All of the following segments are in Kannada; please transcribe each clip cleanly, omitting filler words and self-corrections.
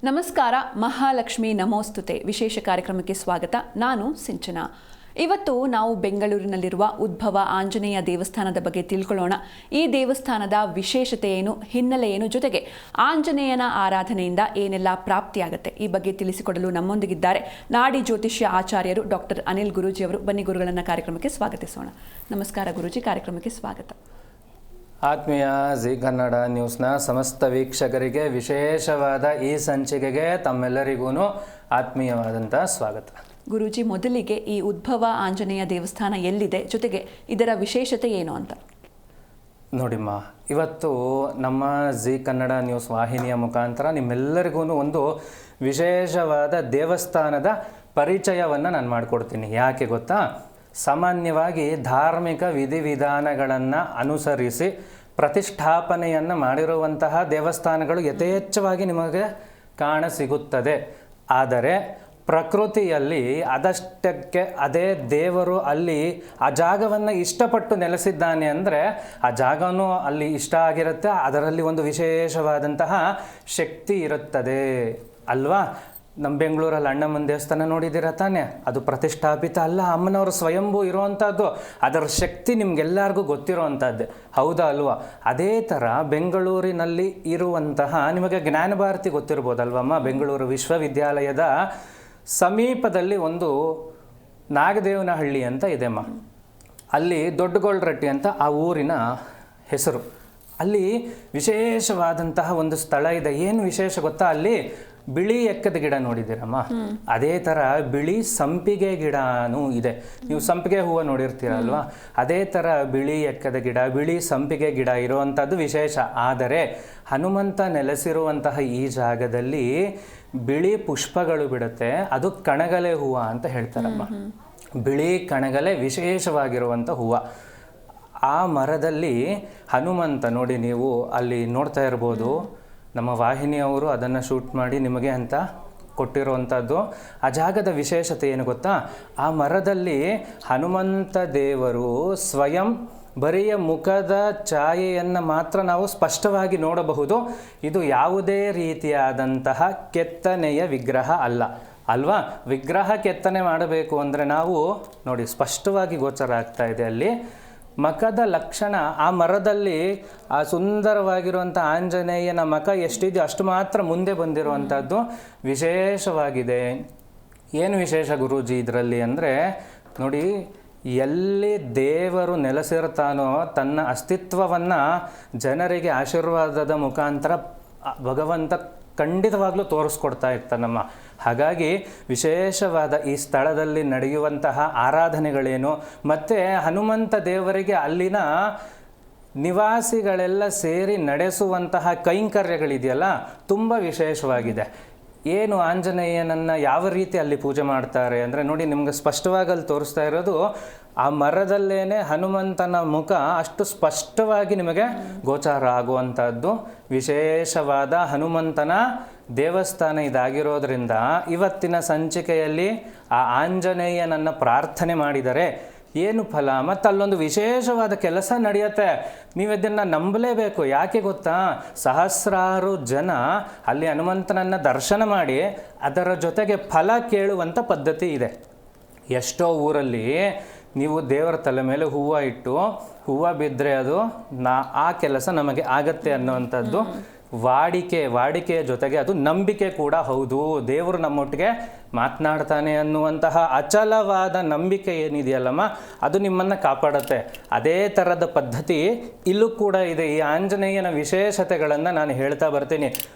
ನಮಸ್ಕಾರ. ಮಹಾಲಕ್ಷ್ಮಿ ನಮೋಸ್ತುತೆ ವಿಶೇಷ ಕಾರ್ಯಕ್ರಮಕ್ಕೆ ಸ್ವಾಗತ. ನಾನು ಸಿಂಚನ. ಇವತ್ತು ನಾವು ಬೆಂಗಳೂರಿನಲ್ಲಿರುವ ಉದ್ಭವ ಆಂಜನೇಯ ದೇವಸ್ಥಾನದ ಬಗ್ಗೆ ತಿಳ್ಕೊಳ್ಳೋಣ. ಈ ದೇವಸ್ಥಾನದ ವಿಶೇಷತೆ ಏನು, ಹಿನ್ನೆಲೆ ಏನು, ಜೊತೆಗೆ ಆಂಜನೇಯನ ಆರಾಧನೆಯಿಂದ ಏನೆಲ್ಲ ಪ್ರಾಪ್ತಿಯಾಗುತ್ತೆ, ಈ ಬಗ್ಗೆ ತಿಳಿಸಿಕೊಡಲು ನಮ್ಮೊಂದಿಗಿದ್ದಾರೆ ನಾಡಿ ಜ್ಯೋತಿಷ್ಯ ಆಚಾರ್ಯರು ಡಾಕ್ಟರ್ ಅನಿಲ್ ಗುರೂಜಿ ಅವರು. ಬನ್ನಿ ಗುರುಗಳನ್ನ ಕಾರ್ಯಕ್ರಮಕ್ಕೆ ಸ್ವಾಗತಿಸೋಣ. ನಮಸ್ಕಾರ ಗುರೂಜಿ, ಕಾರ್ಯಕ್ರಮಕ್ಕೆ ಸ್ವಾಗತ. ಆತ್ಮೀಯ ಜಿ ಕನ್ನಡ ನ್ಯೂಸ್ನ ಸಮಸ್ತ ವೀಕ್ಷಕರಿಗೆ ವಿಶೇಷವಾದ ಈ ಸಂಚಿಕೆಗೆ ತಮ್ಮೆಲ್ಲರಿಗೂ ಆತ್ಮೀಯವಾದಂಥ ಸ್ವಾಗತ. ಗುರೂಜಿ, ಮೊದಲಿಗೆ ಈ ಉದ್ಭವ ಆಂಜನೇಯ ದೇವಸ್ಥಾನ ಎಲ್ಲಿದೆ, ಜೊತೆಗೆ ಇದರ ವಿಶೇಷತೆ ಏನು ಅಂತ ನೋಡಿಮ್ಮ, ಇವತ್ತು ನಮ್ಮ ಜಿ ಕನ್ನಡ ನ್ಯೂಸ್ ವಾಹಿನಿಯ ಮುಖಾಂತರ ನಿಮ್ಮೆಲ್ಲರಿಗೂ ಒಂದು ವಿಶೇಷವಾದ ದೇವಸ್ಥಾನದ ಪರಿಚಯವನ್ನು ನಾನು ಮಾಡಿಕೊಡ್ತೀನಿ. ಯಾಕೆ ಗೊತ್ತಾ? ಸಾಮಾನ್ಯವಾಗಿ ಧಾರ್ಮಿಕ ವಿಧಿವಿಧಾನಗಳನ್ನು ಅನುಸರಿಸಿ ಪ್ರತಿಷ್ಠಾಪನೆಯನ್ನು ಮಾಡಿರುವಂತಹ ದೇವಸ್ಥಾನಗಳು ಯಥೇಚ್ಛವಾಗಿ ನಿಮಗೆ ಕಾಣಸಿಗುತ್ತದೆ. ಆದರೆ ಪ್ರಕೃತಿಯಲ್ಲಿ ಅದಷ್ಟಕ್ಕೆ ಅದೇ ದೇವರು ಅಲ್ಲಿ ಆ ಜಾಗವನ್ನು ಇಷ್ಟಪಟ್ಟು ನೆಲೆಸಿದ್ದಾನೆ ಅಂದರೆ ಆ ಜಾಗನೂ ಅಲ್ಲಿ ಇಷ್ಟ ಆಗಿರುತ್ತೆ. ಅದರಲ್ಲಿ ಒಂದು ವಿಶೇಷವಾದಂತಹ ಶಕ್ತಿ ಇರುತ್ತದೆ ಅಲ್ವಾ? ನಮ್ಮ ಬೆಂಗಳೂರಲ್ಲಿ ಅಣ್ಣಮ್ಮನ ದೇವಸ್ಥಾನ ನೋಡಿದ್ದೀರ ತಾನೆ? ಅದು ಪ್ರತಿಷ್ಠಾಪಿತ ಅಲ್ಲ, ಅಮ್ಮನವರು ಸ್ವಯಂಭೂ ಇರುವಂಥದ್ದು. ಅದರ ಶಕ್ತಿ ನಿಮಗೆಲ್ಲರಿಗೂ ಗೊತ್ತಿರೋವಂಥದ್ದೇ, ಹೌದಾ ಅಲ್ವಾ? ಅದೇ ಥರ ಬೆಂಗಳೂರಿನಲ್ಲಿ ಇರುವಂತಹ ನಿಮಗೆ ಜ್ಞಾನಭಾರತಿ ಗೊತ್ತಿರ್ಬೋದಲ್ವಮ್ಮ? ಬೆಂಗಳೂರು ವಿಶ್ವವಿದ್ಯಾಲಯದ ಸಮೀಪದಲ್ಲಿ ಒಂದು ನಾಗದೇವನಹಳ್ಳಿ ಅಂತ ಇದೆಮ್ಮ. ಅಲ್ಲಿ ದೊಡ್ಡಗೊಳ್ರಟ್ಟಿ ಅಂತ ಆ ಊರಿನ ಹೆಸರು. ಅಲ್ಲಿ ವಿಶೇಷವಾದಂತಹ ಒಂದು ಸ್ಥಳ ಇದೆ. ಏನು ವಿಶೇಷ ಗೊತ್ತಾ? ಅಲ್ಲಿ ಬಿಳಿ ಎಕ್ಕದ ಗಿಡ ನೋಡಿದ್ದೀರಮ್ಮ? ಅದೇ ಥರ ಬಿಳಿ ಸಂಪಿಗೆ ಗಿಡನೂ ಇದೆ. ನೀವು ಸಂಪಿಗೆ ಹೂವು ನೋಡಿರ್ತೀರಲ್ವಾ? ಅದೇ ಥರ ಬಿಳಿ ಎಕ್ಕದ ಗಿಡ, ಬಿಳಿ ಸಂಪಿಗೆ ಗಿಡ ಇರುವಂಥದ್ದು ವಿಶೇಷ. ಆದರೆ ಹನುಮಂತ ನೆಲೆಸಿರುವಂತಹ ಈ ಜಾಗದಲ್ಲಿ ಬಿಳಿ ಪುಷ್ಪಗಳು ಬಿಡುತ್ತೆ. ಅದು ಕಣಗಲೆ ಹೂವು ಅಂತ ಹೇಳ್ತಾರಮ್ಮ. ಬಿಳಿ ಕಣಗಲೆ ವಿಶೇಷವಾಗಿರುವಂಥ ಹೂವು. ಆ ಮರದಲ್ಲಿ ಹನುಮಂತ ನೋಡಿ, ನೀವು ಅಲ್ಲಿ ನೋಡ್ತಾ ಇರ್ಬೋದು. ನಮ್ಮ ವಾಹಿನಿಯವರು ಅದನ್ನು ಶೂಟ್ ಮಾಡಿ ನಿಮಗೆ ಅಂತ ಕೊಟ್ಟಿರುವಂಥದ್ದು. ಆ ಜಾಗದ ವಿಶೇಷತೆ ಏನು ಗೊತ್ತಾ? ಆ ಮರದಲ್ಲಿ ಹನುಮಂತ ದೇವರು ಸ್ವಯಂ ಬರಿಯ ಮುಖದ ಛಾಯೆಯನ್ನು ಮಾತ್ರ ನಾವು ಸ್ಪಷ್ಟವಾಗಿ ನೋಡಬಹುದು. ಇದು ಯಾವುದೇ ರೀತಿಯಾದಂತಹ ಕೆತ್ತನೆಯ ವಿಗ್ರಹ ಅಲ್ಲ ಅಲ್ವಾ? ವಿಗ್ರಹ ಕೆತ್ತನೆ ಮಾಡಬೇಕು ಅಂದರೆ ನಾವು ನೋಡಿ ಸ್ಪಷ್ಟವಾಗಿ ಗೋಚರ ಆಗ್ತಾ ಇದೆ ಅಲ್ಲಿ ಮಖದ ಲಕ್ಷಣ. ಆ ಮರದಲ್ಲಿ ಆ ಸುಂದರವಾಗಿರುವಂಥ ಆಂಜನೇಯನ ಮಖ ಎಷ್ಟಿದೆಯೋ ಅಷ್ಟು ಮಾತ್ರ ಮುಂದೆ ಬಂದಿರುವಂಥದ್ದು ವಿಶೇಷವಾಗಿದೆ. ಏನು ವಿಶೇಷ ಗುರೂಜಿ ಇದರಲ್ಲಿ ಅಂದರೆ ನೋಡಿ, ಎಲ್ಲಿ ದೇವರು ನೆಲೆಸಿರ್ತಾನೋ ತನ್ನ ಅಸ್ತಿತ್ವವನ್ನು ಜನರಿಗೆ ಆಶೀರ್ವಾದದ ಮುಖಾಂತರ ಭಗವಂತ ಖಂಡಿತವಾಗ್ಲೂ ತೋರಿಸ್ಕೊಡ್ತಾ ಇರ್ತಾನಮ್ಮ. ಹಾಗಾಗಿ ವಿಶೇಷವಾದ ಈ ಸ್ಥಳದಲ್ಲಿ ನಡೆಯುವಂತಹ ಆರಾಧನೆಗಳೇನು, ಮತ್ತು ಹನುಮಂತ ದೇವರಿಗೆ ಅಲ್ಲಿನ ನಿವಾಸಿಗಳೆಲ್ಲ ಸೇರಿ ನಡೆಸುವಂತಹ ಕೈಂಕರ್ಯಗಳಿದೆಯಲ್ಲ, ತುಂಬ ವಿಶೇಷವಾಗಿದೆ. ಏನು ಆಂಜನೇಯನನ್ನು ಯಾವ ರೀತಿ ಅಲ್ಲಿ ಪೂಜೆ ಮಾಡ್ತಾರೆ ಅಂದರೆ ನೋಡಿ, ನಿಮ್ಗೆ ಸ್ಪಷ್ಟವಾಗಿ ಅಲ್ಲಿ ತೋರಿಸ್ತಾ ಇರೋದು ಆ ಮರದಲ್ಲೇನೆ ಹನುಮಂತನ ಮುಖ ಅಷ್ಟು ಸ್ಪಷ್ಟವಾಗಿ ನಿಮಗೆ ಗೋಚಾರ ಆಗುವಂಥದ್ದು ವಿಶೇಷವಾದ ಹನುಮಂತನ ದೇವಸ್ಥಾನ ಇದಾಗಿರೋದ್ರಿಂದ ಇವತ್ತಿನ ಸಂಚಿಕೆಯಲ್ಲಿ ಆ ಆಂಜನೇಯನನ್ನು ಪ್ರಾರ್ಥನೆ ಮಾಡಿದರೆ ಏನು ಫಲ, ಮತ್ತು ಅಲ್ಲೊಂದು ವಿಶೇಷವಾದ ಕೆಲಸ ನಡೆಯುತ್ತೆ. ನೀವು ಇದನ್ನು ನಂಬಲೇಬೇಕು. ಯಾಕೆ ಗೊತ್ತಾ? ಸಹಸ್ರಾರು ಜನ ಅಲ್ಲಿ ಹನುಮಂತನನ್ನು ದರ್ಶನ ಮಾಡಿ ಅದರ ಜೊತೆಗೆ ಫಲ ಕೇಳುವಂಥ ಪದ್ಧತಿ ಇದೆ. ಎಷ್ಟೋ ಊರಲ್ಲಿ ನೀವು ದೇವರ ತಲೆ ಮೇಲೆ ಹೂವು ಇಟ್ಟು ಹೂವು ಬಿದ್ದರೆ ಅದು ಆ ಕೆಲಸ ನಮಗೆ ಆಗತ್ತೆ ಅನ್ನುವಂಥದ್ದು ವಾಡಿಕೆಯ ಜೊತೆಗೆ ಅದು ನಂಬಿಕೆ ಕೂಡ ಹೌದು. ದೇವರು ನಮ್ಮೊಟ್ಟಿಗೆ ಮಾತನಾಡ್ತಾನೆ ಅನ್ನುವಂತಹ ಅಚಲವಾದ ನಂಬಿಕೆ ಏನಿದೆಯಲ್ಲಮ್ಮ, ಅದು ನಿಮ್ಮನ್ನು ಕಾಪಾಡುತ್ತೆ. ಅದೇ ಥರದ ಪದ್ಧತಿ ಇಲ್ಲೂ ಕೂಡ ಇದೆ. ಈ ಆಂಜನೇಯನ ವಿಶೇಷತೆಗಳನ್ನು ನಾನು ಹೇಳ್ತಾ ಬರ್ತೀನಿ.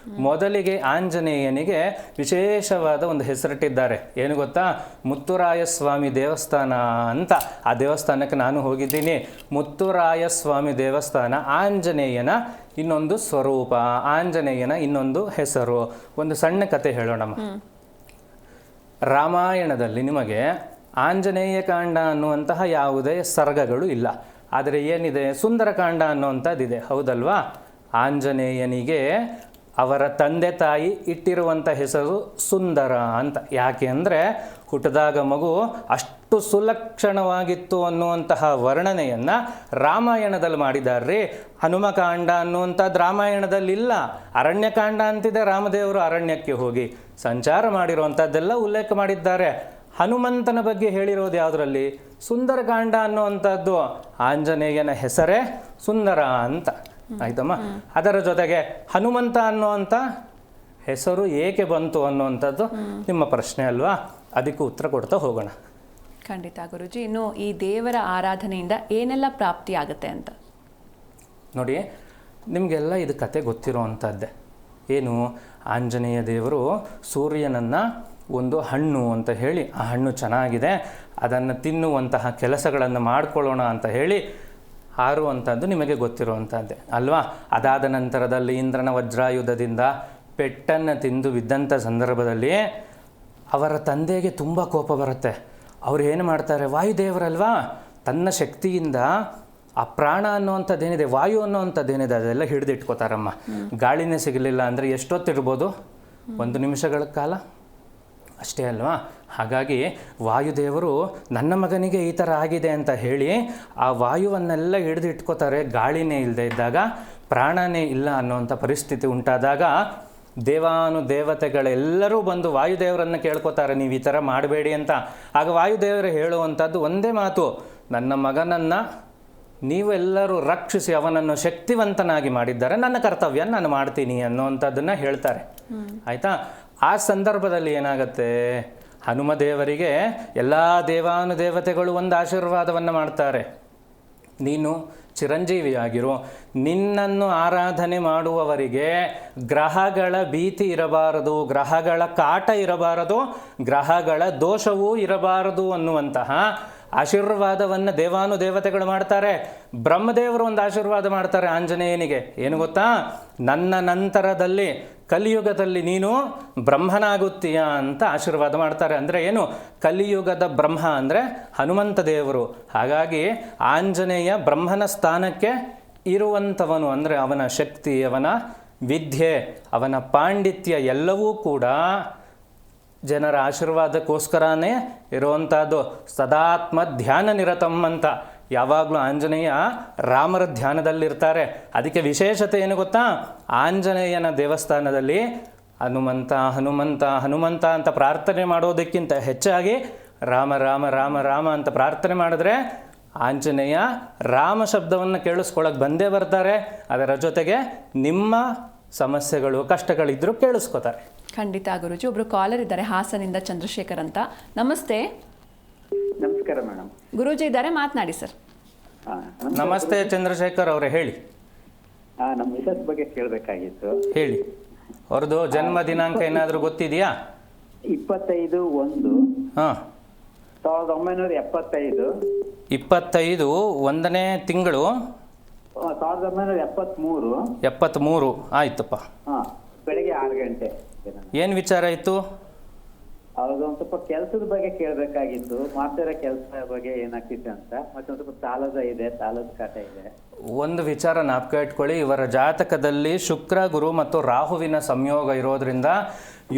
ಮೊದಲಿಗೆ ಆಂಜನೇಯನಿಗೆ ವಿಶೇಷವಾದ ಒಂದು ಹೆಸರಿಟ್ಟಿದ್ದಾರೆ. ಏನು ಗೊತ್ತಾ? ಮುತ್ತುರಾಯ ಸ್ವಾಮಿ ದೇವಸ್ಥಾನ ಅಂತ. ಆ ದೇವಸ್ಥಾನಕ್ಕೆ ನಾನು ಹೋಗಿದ್ದೀನಿ. ಮುತ್ತುರಾಯ ಸ್ವಾಮಿ ದೇವಸ್ಥಾನ ಆಂಜನೇಯನ ಇನ್ನೊಂದು ಸ್ವರೂಪ, ಆಂಜನೇಯನ ಇನ್ನೊಂದು ಹೆಸರು. ಒಂದು ಸಣ್ಣ ಕತೆ ಹೇಳೋಣಮ್ಮ. ರಾಮಾಯಣದಲ್ಲಿ ನಿಮಗೆ ಆಂಜನೇಯ ಕಾಂಡ ಅನ್ನುವಂತಹ ಯಾವುದೇ ಸರ್ಗಗಳು ಇಲ್ಲ. ಆದರೆ ಏನಿದೆ? ಸುಂದರಕಾಂಡ ಅನ್ನುವಂಥದ್ದಿದೆ, ಹೌದಲ್ವಾ? ಆಂಜನೇಯನಿಗೆ ಅವರ ತಂದೆ ತಾಯಿ ಇಟ್ಟಿರುವಂಥ ಹೆಸರು ಸುಂದರ ಅಂತ. ಯಾಕೆ ಅಂದರೆ ಹುಟ್ಟಿದಾಗ ಮಗು ಅಷ್ಟು ಸುಲಕ್ಷಣವಾಗಿತ್ತು ಅನ್ನುವಂತಹ ವರ್ಣನೆಯನ್ನು ರಾಮಾಯಣದಲ್ಲಿ ಮಾಡಿದಾರ್ರಿ. ಹನುಮಕಾಂಡ ಅನ್ನುವಂಥದ್ದು ರಾಮಾಯಣದಲ್ಲಿಲ್ಲ, ಅರಣ್ಯಕಾಂಡ ಅಂತಿದೆ. ರಾಮದೇವರು ಅರಣ್ಯಕ್ಕೆ ಹೋಗಿ ಸಂಚಾರ ಮಾಡಿರುವಂಥದ್ದೆಲ್ಲ ಉಲ್ಲೇಖ ಮಾಡಿದ್ದಾರೆ. ಹನುಮಂತನ ಬಗ್ಗೆ ಹೇಳಿರೋದು ಯಾವುದರಲ್ಲಿ? ಸುಂದರಕಾಂಡ ಅನ್ನುವಂಥದ್ದು. ಆಂಜನೇಯನ ಹೆಸರೇ ಸುಂದರ ಅಂತ, ಆಯ್ತಮ್ಮ. ಅದರ ಜೊತೆಗೆ ಹನುಮಂತ ಅನ್ನುವಂಥ ಹೆಸರು ಏಕೆ ಬಂತು ಅನ್ನುವಂಥದ್ದು ನಿಮ್ಮ ಪ್ರಶ್ನೆ ಅಲ್ವಾ? ಅದಕ್ಕೂ ಉತ್ತರ ಕೊಡ್ತಾ ಹೋಗೋಣ. ಖಂಡಿತ ಗುರುಜಿ. ಇನ್ನು ಈ ದೇವರ ಆರಾಧನೆಯಿಂದ ಏನೆಲ್ಲ ಪ್ರಾಪ್ತಿ ಆಗುತ್ತೆ ಅಂತ ನೋಡಿ, ನಿಮಗೆಲ್ಲ ಇದು ಕತೆ ಗೊತ್ತಿರೋವಂಥದ್ದೇ. ಏನು? ಆಂಜನೇಯ ದೇವರು ಸೂರ್ಯನನ್ನು ಒಂದು ಹಣ್ಣು ಅಂತ ಹೇಳಿ, ಆ ಹಣ್ಣು ಚೆನ್ನಾಗಿದೆ, ಅದನ್ನು ತಿನ್ನುವಂತಹ ಕೆಲಸಗಳನ್ನು ಮಾಡಿಕೊಳ್ಳೋಣ ಅಂತ ಹೇಳಿ ಹಾರುವಂಥದ್ದು ನಿಮಗೆ ಗೊತ್ತಿರುವಂಥದ್ದೇ ಅಲ್ವಾ? ಅದಾದ ನಂತರದಲ್ಲಿ ಇಂದ್ರನ ವಜ್ರಾಯುಧದಿಂದ ಪೆಟ್ಟನ್ನು ತಿಂದು ಬಿದ್ದಂಥ ಸಂದರ್ಭದಲ್ಲಿ ಅವರ ತಂದೆಗೆ ತುಂಬ ಕೋಪ ಬರುತ್ತೆ. ಅವ್ರು ಏನು ಮಾಡ್ತಾರೆ? ವಾಯುದೇವರಲ್ವಾ, ತನ್ನ ಶಕ್ತಿಯಿಂದ ಆ ಪ್ರಾಣ ಅನ್ನುವಂಥದ್ದೇನಿದೆ, ವಾಯು ಅನ್ನುವಂಥದ್ದೇನಿದೆ, ಅದೆಲ್ಲ ಹಿಡಿದಿಟ್ಕೋತಾರಮ್ಮ. ಗಾಳಿನೇ ಸಿಗಲಿಲ್ಲ ಅಂದರೆ ಎಷ್ಟೊತ್ತಿರ್ಬೋದು? 1 ನಿಮಿಷಗಳ ಕಾಲ ಅಷ್ಟೇ ಅಲ್ವಾ? ಹಾಗಾಗಿ ವಾಯುದೇವರು ನನ್ನ ಮಗನಿಗೆ ಈ ಥರ ಆಗಿದೆ ಅಂತ ಹೇಳಿ ಆ ವಾಯುವನ್ನೆಲ್ಲ ಹಿಡಿದಿಟ್ಕೋತಾರೆ. ಗಾಳಿನೇ ಇಲ್ಲದೆ ಇದ್ದಾಗ, ಪ್ರಾಣನೇ ಇಲ್ಲ ಅನ್ನುವಂಥ ಪರಿಸ್ಥಿತಿ ಉಂಟಾದಾಗ ದೇವಾನುದೇವತೆಗಳೆಲ್ಲರೂ ಬಂದು ವಾಯುದೇವರನ್ನು ಕೇಳ್ಕೊತಾರೆ, ನೀವು ಈ ಥರ ಮಾಡಬೇಡಿ ಅಂತ. ಆಗ ವಾಯುದೇವರು ಹೇಳುವಂಥದ್ದು ಒಂದೇ ಮಾತು, ನನ್ನ ಮಗನನ್ನು ನೀವೆಲ್ಲರೂ ರಕ್ಷಿಸಿ ಅವನನ್ನು ಶಕ್ತಿವಂತನಾಗಿ ಮಾಡಿದ್ದಾರೆ, ನನ್ನ ಕರ್ತವ್ಯ ನಾನು ಮಾಡ್ತೀನಿ ಅನ್ನುವಂಥದ್ದನ್ನು ಹೇಳ್ತಾರೆ. ಆಯಿತಾ? ಆ ಸಂದರ್ಭದಲ್ಲಿ ಏನಾಗುತ್ತೆ? ಹನುಮದೇವರಿಗೆ ಎಲ್ಲ ದೇವಾನುದೇವತೆಗಳು ಒಂದು ಆಶೀರ್ವಾದವನ್ನು ಮಾಡ್ತಾರೆ. ನೀನು ಚಿರಂಜೀವಿಯಾಗಿರು, ನಿನ್ನನ್ನು ಆರಾಧನೆ ಮಾಡುವವರಿಗೆ ಗ್ರಹಗಳ ಭೀತಿ ಇರಬಾರದು, ಗ್ರಹಗಳ ಕಾಟ ಇರಬಾರದು, ಗ್ರಹಗಳ ದೋಷವೂ ಇರಬಾರದು ಅನ್ನುವಂತಹ ಆಶೀರ್ವಾದವನ್ನು ದೇವಾನುದೇವತೆಗಳು ಮಾಡ್ತಾರೆ. ಬ್ರಹ್ಮದೇವರು ಒಂದು ಆಶೀರ್ವಾದ ಮಾಡ್ತಾರೆ ಆಂಜನೇಯನಿಗೆ. ಏನು ಗೊತ್ತಾ? ನನ್ನ ನಂತರದಲ್ಲಿ ಕಲಿಯುಗದಲ್ಲಿ ನೀನು ಬ್ರಹ್ಮನಾಗುತ್ತೀಯಾ ಅಂತ ಆಶೀರ್ವಾದ ಮಾಡ್ತಾರೆ. ಅಂದರೆ ಏನು? ಕಲಿಯುಗದ ಬ್ರಹ್ಮ ಅಂದರೆ ಹನುಮಂತ ದೇವರು. ಹಾಗಾಗಿ ಆಂಜನೇಯ ಬ್ರಹ್ಮನ ಸ್ಥಾನಕ್ಕೆ ಇರುವಂಥವನು. ಅಂದರೆ ಅವನ ಶಕ್ತಿ, ಅವನ ವಿದ್ಯೆ, ಅವನ ಪಾಂಡಿತ್ಯ ಎಲ್ಲವೂ ಕೂಡ ಜನರ ಆಶೀರ್ವಾದಕ್ಕೋಸ್ಕರನೇ ಇರುವಂಥದ್ದು. ಸದಾತ್ಮ ಧ್ಯಾನ ನಿರತಂ ಅಂತ ಯಾವಾಗಲೂ ಆಂಜನೇಯ ರಾಮರ ಧ್ಯಾನದಲ್ಲಿರ್ತಾರೆ. ಅದಕ್ಕೆ ವಿಶೇಷತೆ ಏನು ಗೊತ್ತಾ? ಆಂಜನೇಯನ ದೇವಸ್ಥಾನದಲ್ಲಿ ಹನುಮಂತ ಹನುಮಂತ ಹನುಮಂತ ಅಂತ ಪ್ರಾರ್ಥನೆ ಮಾಡೋದಕ್ಕಿಂತ ಹೆಚ್ಚಾಗಿ ರಾಮ ರಾಮ ರಾಮ ರಾಮ ಅಂತ ಪ್ರಾರ್ಥನೆ ಮಾಡಿದ್ರೆ ಆಂಜನೇಯ ರಾಮ ಶಬ್ದವನ್ನು ಕೇಳಿಸ್ಕೊಳ್ಳೋಕೆ ಬಂದೇ ಬರ್ತಾರೆ. ಅದರ ಜೊತೆಗೆ ನಿಮ್ಮ ಸಮಸ್ಯೆಗಳು ಕಷ್ಟಗಳಿದ್ರೂ ಕೇಳಿಸ್ಕೋತಾರೆ. ಖಂಡಿತ ಗುರುಜಿ. ಒಬ್ರು ಕಾಲರ್ ಇದ್ದಾರೆ ಹಾಸನಿಂದ, ಚಂದ್ರಶೇಖರ್ ಅಂತ. ನಮಸ್ತೆ. ನಮಸ್ಕಾರ ಮೇಡಮ್. ಗುರೂಜಿ ಇದ್ದಾರೆ, ಮಾತನಾಡಿ ಸರ್. ನಮಸ್ತೆ ಚಂದ್ರಶೇಖರ್ ಅವರೇ, ಹೇಳಿ. ನಮ್ಮ ಮಿಸಸ್ ಬಗ್ಗೆ ಕೇಳಬೇಕಾಗಿತ್ತು. ಹೇಳಿ. ಅವ್ರದ್ದು ಜನ್ಮ ದಿನಾಂಕ ಏನಾದರೂ ಗೊತ್ತಿದೆಯಾ? 25/1 ಹಾಂ 1975. 25 1ನೇ ತಿಂಗಳು 1973. 73. ಆಯ್ತಪ್ಪ. ಬೆಳಿಗ್ಗೆ 6 ಗಂಟೆ. ಏನು ವಿಚಾರ ಇತ್ತು? ಅವ್ರದ್ದು ಒಂದು ಸ್ವಲ್ಪ ಕೆಲಸದ ಬಗ್ಗೆ ಕೇಳಬೇಕಾಗಿತ್ತು. ಮಾಡ್ತಿರೋ ಕೆಲಸ ಬಗ್ಗೆ ಏನಾಗ್ತಿದೆ ಅಂತ, ಮತ್ತೆ ಒಂದು ಸ್ವಲ್ಪ ಸಾಲದ ಕಾಟ ಇದೆ. ಒಂದು ವಿಚಾರ ಜ್ಞಾಪಕ ಇಟ್ಕೊಳ್ಳಿ, ಇವರ ಜಾತಕದಲ್ಲಿ ಶುಕ್ರ, ಗುರು ಮತ್ತು ರಾಹುವಿನ ಸಂಯೋಗ ಇರೋದ್ರಿಂದ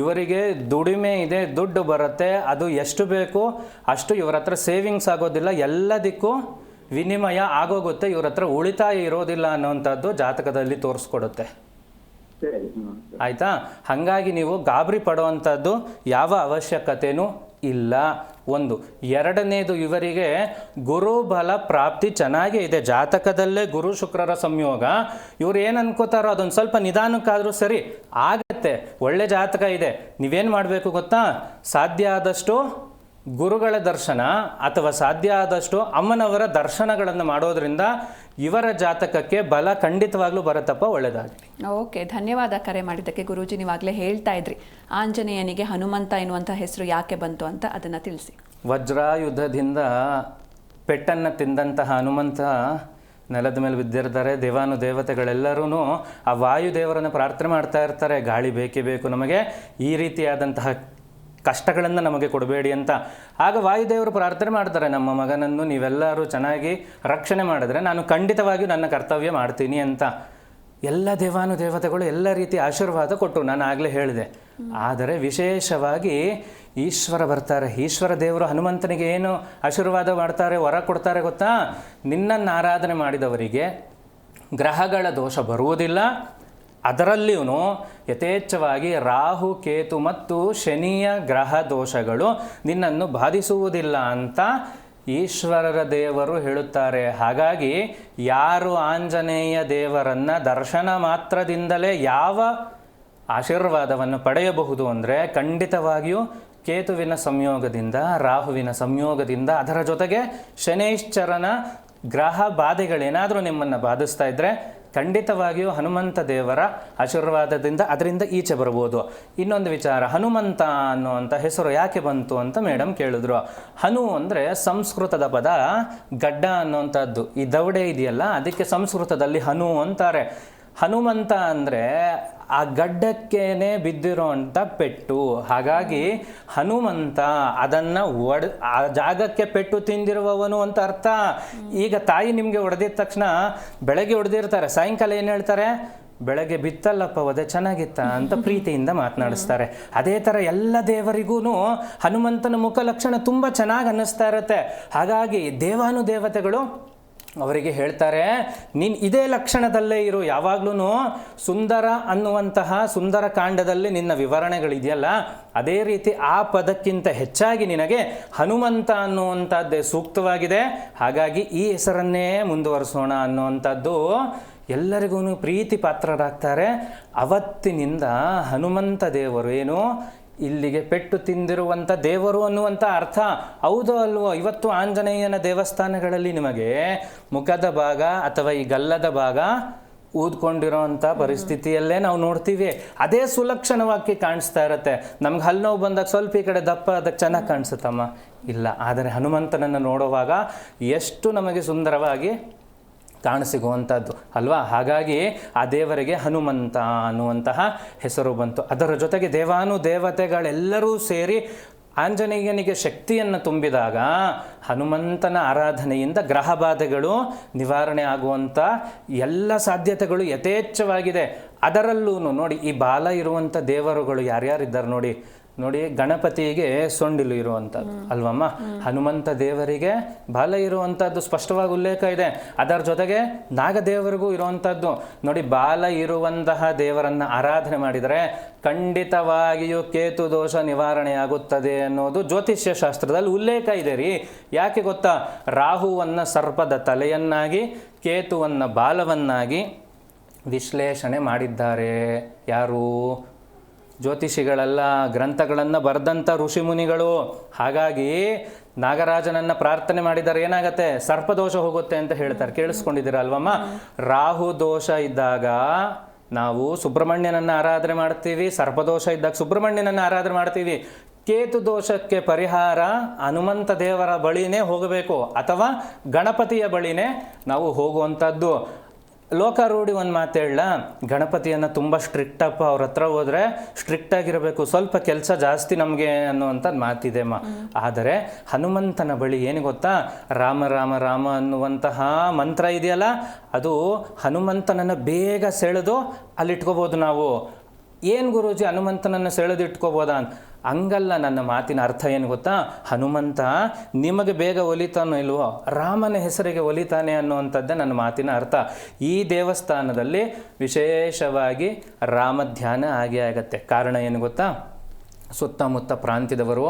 ಇವರಿಗೆ ದುಡಿಮೆ ಇದೆ, ದುಡ್ಡು ಬರುತ್ತೆ. ಅದು ಎಷ್ಟು ಬೇಕು ಅಷ್ಟು ಇವರ ಹತ್ರ ಸೇವಿಂಗ್ಸ್ ಆಗೋದಿಲ್ಲ, ಎಲ್ಲದಕ್ಕೂ ವಿನಿಮಯ ಆಗೋಗುತ್ತೆ. ಇವ್ರ ಹತ್ರ ಉಳಿತಾಯ ಇರೋದಿಲ್ಲ ಅನ್ನೋವಂಥದ್ದು ಜಾತಕದಲ್ಲಿ ತೋರಿಸ್ಕೊಡುತ್ತೆ. ಆಯಿತಾ? ಹಾಗಾಗಿ ನೀವು ಗಾಬರಿ ಪಡುವಂಥದ್ದು ಯಾವ ಅವಶ್ಯಕತೆಯೂ ಇಲ್ಲ. ಒಂದು. ಎರಡನೇದು, ಇವರಿಗೆ ಗುರುಬಲ ಪ್ರಾಪ್ತಿ ಚೆನ್ನಾಗೇ ಇದೆ. ಜಾತಕದಲ್ಲೇ ಗುರು ಶುಕ್ರರ ಸಂಯೋಗ. ಇವ್ರು ಏನು ಅನ್ಕೋತಾರೋ ಅದೊಂದು ಸ್ವಲ್ಪ ನಿಧಾನಕ್ಕಾದರೂ ಸರಿ ಆಗತ್ತೆ. ಒಳ್ಳೆ ಜಾತಕ ಇದೆ. ನೀವೇನು ಮಾಡಬೇಕು ಗೊತ್ತಾ? ಸಾಧ್ಯ ಆದಷ್ಟು ಗುರುಗಳ ದರ್ಶನ ಅಥವಾ ಸಾಧ್ಯ ಆದಷ್ಟು ಅಮ್ಮನವರ ದರ್ಶನಗಳನ್ನು ಮಾಡೋದ್ರಿಂದ ಇವರ ಜಾತಕಕ್ಕೆ ಬಲ ಖಂಡಿತವಾಗ್ಲೂ ಬರುತ್ತಪ್ಪ. ಒಳ್ಳೆಯದಾಗಲಿ. ಓಕೆ, ಧನ್ಯವಾದ ಕರೆ ಮಾಡಿದ್ದಕ್ಕೆ. ಗುರೂಜಿ, ನೀವಾಗಲೇ ಹೇಳ್ತಾ ಇದ್ರಿ ಆಂಜನೇಯನಿಗೆ ಹನುಮಂತ ಎನ್ನುವಂಥ ಹೆಸರು ಯಾಕೆ ಬಂತು ಅಂತ, ಅದನ್ನು ತಿಳಿಸಿ. ವಜ್ರಾಯುಧದಿಂದ ಪೆಟ್ಟನ್ನು ತಿಂದಂತಹ ಹನುಮಂತ ನೆಲದ ಮೇಲೆ ಬಿದ್ದಿರ್ತಾರೆ. ದೇವಾನುದೇವತೆಗಳೆಲ್ಲರೂ ಆ ವಾಯುದೇವರನ್ನು ಪ್ರಾರ್ಥನೆ ಮಾಡ್ತಾ ಇರ್ತಾರೆ, ಗಾಳಿ ಬೇಕೇ ಬೇಕು ನಮಗೆ, ಈ ರೀತಿಯಾದಂತಹ ಕಷ್ಟಗಳನ್ನು ನಮಗೆ ಕೊಡಬೇಡಿ ಅಂತ. ಆಗ ವಾಯುದೇವರು ಪ್ರಾರ್ಥನೆ ಮಾಡ್ತಾರೆ, ನಮ್ಮ ಮಗನನ್ನು ನೀವೆಲ್ಲರೂ ಚೆನ್ನಾಗಿ ರಕ್ಷಣೆ ಮಾಡಿದ್ರೆ ನಾನು ಖಂಡಿತವಾಗಿಯೂ ನನ್ನ ಕರ್ತವ್ಯ ಮಾಡ್ತೀನಿ ಅಂತ. ಎಲ್ಲ ದೇವಾನುದೇವತೆಗಳು ಎಲ್ಲ ರೀತಿಯ ಆಶೀರ್ವಾದ ಕೊಟ್ಟರು, ನಾನು ಆಗಲೇ ಹೇಳಿದೆ. ಆದರೆ ವಿಶೇಷವಾಗಿ ಈಶ್ವರ ಬರ್ತಾರೆ. ಈಶ್ವರ ದೇವರು ಹನುಮಂತನಿಗೆ ಏನು ಆಶೀರ್ವಾದ ಮಾಡ್ತಾರೆ, ವರ ಕೊಡ್ತಾರೆ ಗೊತ್ತಾ? ನಿನ್ನನ್ನು ಆರಾಧನೆ ಮಾಡಿದವರಿಗೆ ಗ್ರಹಗಳ ದೋಷ ಬರುವುದಿಲ್ಲ, ಅದರಲ್ಲಿಯೂ ಯಥೇಚ್ಛವಾಗಿ ರಾಹು ಕೇತು ಮತ್ತು ಶನಿಯ ಗ್ರಹ ದೋಷಗಳು ನಿನ್ನನ್ನು ಬಾಧಿಸುವುದಿಲ್ಲ ಅಂತ ಈಶ್ವರರ ದೇವರು ಹೇಳುತ್ತಾರೆ. ಹಾಗಾಗಿ ಯಾರು ಆಂಜನೇಯ ದೇವರನ್ನು ದರ್ಶನ ಮಾತ್ರದಿಂದಲೇ ಯಾವ ಆಶೀರ್ವಾದವನ್ನು ಪಡೆಯಬಹುದು ಅಂದರೆ ಖಂಡಿತವಾಗಿಯೂ ಕೇತುವಿನ ಸಂಯೋಗದಿಂದ, ರಾಹುವಿನ ಸಂಯೋಗದಿಂದ, ಅದರ ಜೊತೆಗೆ ಶನೈಶ್ಚರನ ಗ್ರಹ ಬಾಧೆಗಳೇನಾದರೂ ನಿಮ್ಮನ್ನು ಬಾಧಿಸ್ತಾ ಇದ್ದರೆ ಖಂಡಿತವಾಗಿಯೂ ಹನುಮಂತ ದೇವರ ಆಶೀರ್ವಾದದಿಂದ ಅದರಿಂದ ಈಚೆ ಬರ್ಬೋದು. ಇನ್ನೊಂದು ವಿಚಾರ, ಹನುಮಂತ ಅನ್ನುವಂಥ ಹೆಸರು ಯಾಕೆ ಬಂತು ಅಂತ ಮೇಡಮ್ ಕೇಳಿದ್ರು. ಹನು ಅಂದರೆ ಸಂಸ್ಕೃತದ ಪದ ಗಡ್ಡ ಅನ್ನುವಂಥದ್ದು. ಈ ದವಡೆ ಇದೆಯಲ್ಲ, ಅದಕ್ಕೆ ಸಂಸ್ಕೃತದಲ್ಲಿ ಹನು ಅಂತಾರೆ. ಹನುಮಂತ ಅಂದರೆ ಆ ಗಡ್ಡಕ್ಕೇನೆ ಬಿದ್ದಿರೋಂಥ ಪೆಟ್ಟು. ಹಾಗಾಗಿ ಹನುಮಂತ ಅದನ್ನು ಆ ಜಾಗಕ್ಕೆ ಪೆಟ್ಟು ತಿಂದಿರುವವನು ಅಂತ ಅರ್ಥ. ಈಗ ತಾಯಿ ನಿಮಗೆ ಹೊಡೆದಿದ ತಕ್ಷಣ ಬೆಳಗ್ಗೆ ಹೊಡೆದಿರ್ತಾರೆ, ಸಾಯಂಕಾಲ ಏನು ಹೇಳ್ತಾರೆ? ಬೆಳಗ್ಗೆ ಬಿತ್ತಲ್ಲಪ್ಪ ಒದೆ ಚೆನ್ನಾಗಿತ್ತ ಅಂತ ಪ್ರೀತಿಯಿಂದ ಮಾತನಾಡಿಸ್ತಾರೆ. ಅದೇ ಥರ ಎಲ್ಲ ದೇವರಿಗೂ ಹನುಮಂತನ ಮುಖ ಲಕ್ಷಣ ತುಂಬ ಚೆನ್ನಾಗಿ ಅನ್ನಿಸ್ತಾ ಇರುತ್ತೆ. ಹಾಗಾಗಿ ದೇವಾನುದೇವತೆಗಳು ಅವರಿಗೆ ಹೇಳ್ತಾರೆ, ನೀನು ಇದೇ ಲಕ್ಷಣದಲ್ಲೇ ಇರು, ಯಾವಾಗಲೂ ಸುಂದರ ಅನ್ನುವಂತಹ ಸುಂದರ ಕಾಂಡದಲ್ಲಿ ನಿನ್ನ ವಿವರಣೆಗಳಿದೆಯಲ್ಲ, ಅದೇ ರೀತಿ ಆ ಪದಕ್ಕಿಂತ ಹೆಚ್ಚಾಗಿ ನಿನಗೆ ಹನುಮಂತ ಅನ್ನುವಂಥದ್ದೇ ಸೂಕ್ತವಾಗಿದೆ. ಹಾಗಾಗಿ ಈ ಹೆಸರನ್ನೇ ಮುಂದುವರಿಸೋಣ ಅನ್ನುವಂಥದ್ದು ಎಲ್ಲರಿಗೂ ಪ್ರೀತಿ ಪಾತ್ರರಾಗ್ತಾರೆ. ಅವತ್ತಿನಿಂದ ಹನುಮಂತ ದೇವರು ಏನು ಇಲ್ಲಿಗೆ ಪೆಟ್ಟು ತಿಂದಿರುವಂಥ ದೇವರು ಅನ್ನುವಂಥ ಅರ್ಥ. ಹೌದು ಅಲ್ವೋ? ಇವತ್ತು ಆಂಜನೇಯನ ದೇವಸ್ಥಾನಗಳಲ್ಲಿ ನಿಮಗೆ ಮುಖದ ಭಾಗ ಅಥವಾ ಈ ಗಲ್ಲದ ಭಾಗ ಊದ್ಕೊಂಡಿರೋಂಥ ಪರಿಸ್ಥಿತಿಯಲ್ಲೇ ನಾವು ನೋಡ್ತೀವಿ. ಅದೇ ಸುಲಕ್ಷಣವಾಗಿ ಕಾಣಿಸ್ತಾ ಇರುತ್ತೆ. ನಮ್ಗೆ ಹಲ್ಲು ನೋವು ಬಂದಾಗ ಸ್ವಲ್ಪ ಈ ಕಡೆ ದಪ್ಪ ಅದಕ್ಕೆ ಚೆನ್ನಾಗಿ ಕಾಣಿಸುತ್ತಮ್ಮ, ಇಲ್ಲ. ಆದರೆ ಹನುಮಂತನನ್ನು ನೋಡುವಾಗ ಎಷ್ಟು ನಮಗೆ ಸುಂದರವಾಗಿ ಕಾಣಸಿಗುವಂಥದ್ದು ಅಲ್ವಾ? ಹಾಗಾಗಿ ಆ ದೇವರಿಗೆ ಹನುಮಂತ ಅನ್ನುವಂತಹ ಹೆಸರು ಬಂತು. ಅದರ ಜೊತೆಗೆ ದೇವಾನುದೇವತೆಗಳೆಲ್ಲರೂ ಸೇರಿ ಆಂಜನೇಯನಿಗೆ ಶಕ್ತಿಯನ್ನು ತುಂಬಿದಾಗ ಹನುಮಂತನ ಆರಾಧನೆಯಿಂದ ಗ್ರಹ ಬಾಧೆಗಳು ನಿವಾರಣೆ ಆಗುವಂಥ ಎಲ್ಲ ಸಾಧ್ಯತೆಗಳು ಯಥೇಚ್ಛವಾಗಿದೆ. ಅದರಲ್ಲೂ ನೋಡಿ, ಈ ಬಾಲ ಇರುವಂಥ ದೇವರುಗಳು ಯಾರ್ಯಾರಿದ್ದಾರೆ ನೋಡಿ, ಗಣಪತಿಗೆ ಸೊಂಡಿಲು ಇರುವಂಥದ್ದು ಅಲ್ವಮ್ಮ, ಹನುಮಂತ ದೇವರಿಗೆ ಬಾಲ ಇರುವಂಥದ್ದು ಸ್ಪಷ್ಟವಾಗಿ ಉಲ್ಲೇಖ ಇದೆ. ಅದರ ಜೊತೆಗೆ ನಾಗದೇವರಿಗೂ ಇರುವಂಥದ್ದು ನೋಡಿ. ಬಾಲ ಇರುವಂತಹ ದೇವರನ್ನು ಆರಾಧನೆ ಮಾಡಿದರೆ ಖಂಡಿತವಾಗಿಯೂ ಕೇತು ದೋಷ ನಿವಾರಣೆಯಾಗುತ್ತದೆ ಅನ್ನೋದು ಜ್ಯೋತಿಷ್ಯ ಶಾಸ್ತ್ರದಲ್ಲಿ ಉಲ್ಲೇಖ ಇದೆ ರೀ. ಯಾಕೆ ಗೊತ್ತಾ? ರಾಹುವನ್ನು ಸರ್ಪದ ತಲೆಯನ್ನಾಗಿ, ಕೇತುವನ್ನು ಬಾಲವನ್ನಾಗಿ ವಿಶ್ಲೇಷಣೆ ಮಾಡಿದ್ದಾರೆ. ಯಾರು? ಜ್ಯೋತಿಷಿಗಳೆಲ್ಲ, ಗ್ರಂಥಗಳನ್ನು ಬರೆದಂಥ ಋಷಿಮುನಿಗಳು. ಹಾಗಾಗಿ ನಾಗರಾಜನನ್ನು ಪ್ರಾರ್ಥನೆ ಮಾಡಿದರೆ ಏನಾಗತ್ತೆ? ಸರ್ಪದೋಷ ಹೋಗುತ್ತೆ ಅಂತ ಹೇಳ್ತಾರೆ. ಕೇಳಿಸ್ಕೊಂಡಿದ್ದೀರ ಅಲ್ವಮ್ಮ? ರಾಹು ದೋಷ ಇದ್ದಾಗ ನಾವು ಸುಬ್ರಹ್ಮಣ್ಯನನ್ನು ಆರಾಧನೆ ಮಾಡ್ತೀವಿ, ಸರ್ಪದೋಷ ಇದ್ದಾಗ ಸುಬ್ರಹ್ಮಣ್ಯನನ್ನು ಆರಾಧನೆ ಮಾಡ್ತೀವಿ. ಕೇತು ದೋಷಕ್ಕೆ ಪರಿಹಾರ ಹನುಮಂತ ದೇವರ ಬಳಿನೇ ಹೋಗಬೇಕು ಅಥವಾ ಗಣಪತಿಯ ಬಳಿನೇ ನಾವು ಹೋಗುವಂಥದ್ದು. ಲೋಕಾರೂಢಿ ಒಂದು ಮಾತು ಹೇಳ, ಗಣಪತಿಯನ್ನು ತುಂಬ ಸ್ಟ್ರಿಕ್ಟಪ್ಪ, ಅವ್ರ ಹತ್ರ ಹೋದರೆ ಸ್ಟ್ರಿಕ್ಟಾಗಿರಬೇಕು, ಸ್ವಲ್ಪ ಕೆಲಸ ಜಾಸ್ತಿ ನಮಗೆ ಅನ್ನುವಂಥದ್ದು ಮಾತಿದೆಮ್ಮ. ಆದರೆ ಹನುಮಂತನ ಬಳಿ ಏನು ಗೊತ್ತಾ? ರಾಮ ರಾಮ ರಾಮ ಅನ್ನುವಂತಹ ಮಂತ್ರ ಇದೆಯಲ್ಲ, ಅದು ಹನುಮಂತನನ್ನು ಬೇಗ ಸೆಳೆದು ಅಲ್ಲಿಟ್ಕೋಬೋದು ನಾವು. ಏನು ಗುರೂಜಿ ಹನುಮಂತನನ್ನು ಸೆಳೆದಿಟ್ಕೋಬೋದಾ ಅಂತ? ಹಂಗಲ್ಲ. ನನ್ನ ಮಾತಿನ ಅರ್ಥ ಏನು ಗೊತ್ತಾ? ಹನುಮಂತ ನಿಮಗೆ ಬೇಗ ಒಲಿತಾನೋ ಇಲ್ವೋ, ರಾಮನ ಹೆಸರಿಗೆ ಒಲಿತಾನೆ ಅನ್ನುವಂಥದ್ದೇ ನನ್ನ ಮಾತಿನ ಅರ್ಥ. ಈ ದೇವಸ್ಥಾನದಲ್ಲಿ ವಿಶೇಷವಾಗಿ ರಾಮ ಧ್ಯಾನ ಆಗೇ ಆಗತ್ತೆ. ಕಾರಣ ಏನು ಗೊತ್ತಾ? ಸುತ್ತಮುತ್ತ ಪ್ರಾಂತ್ಯದವರು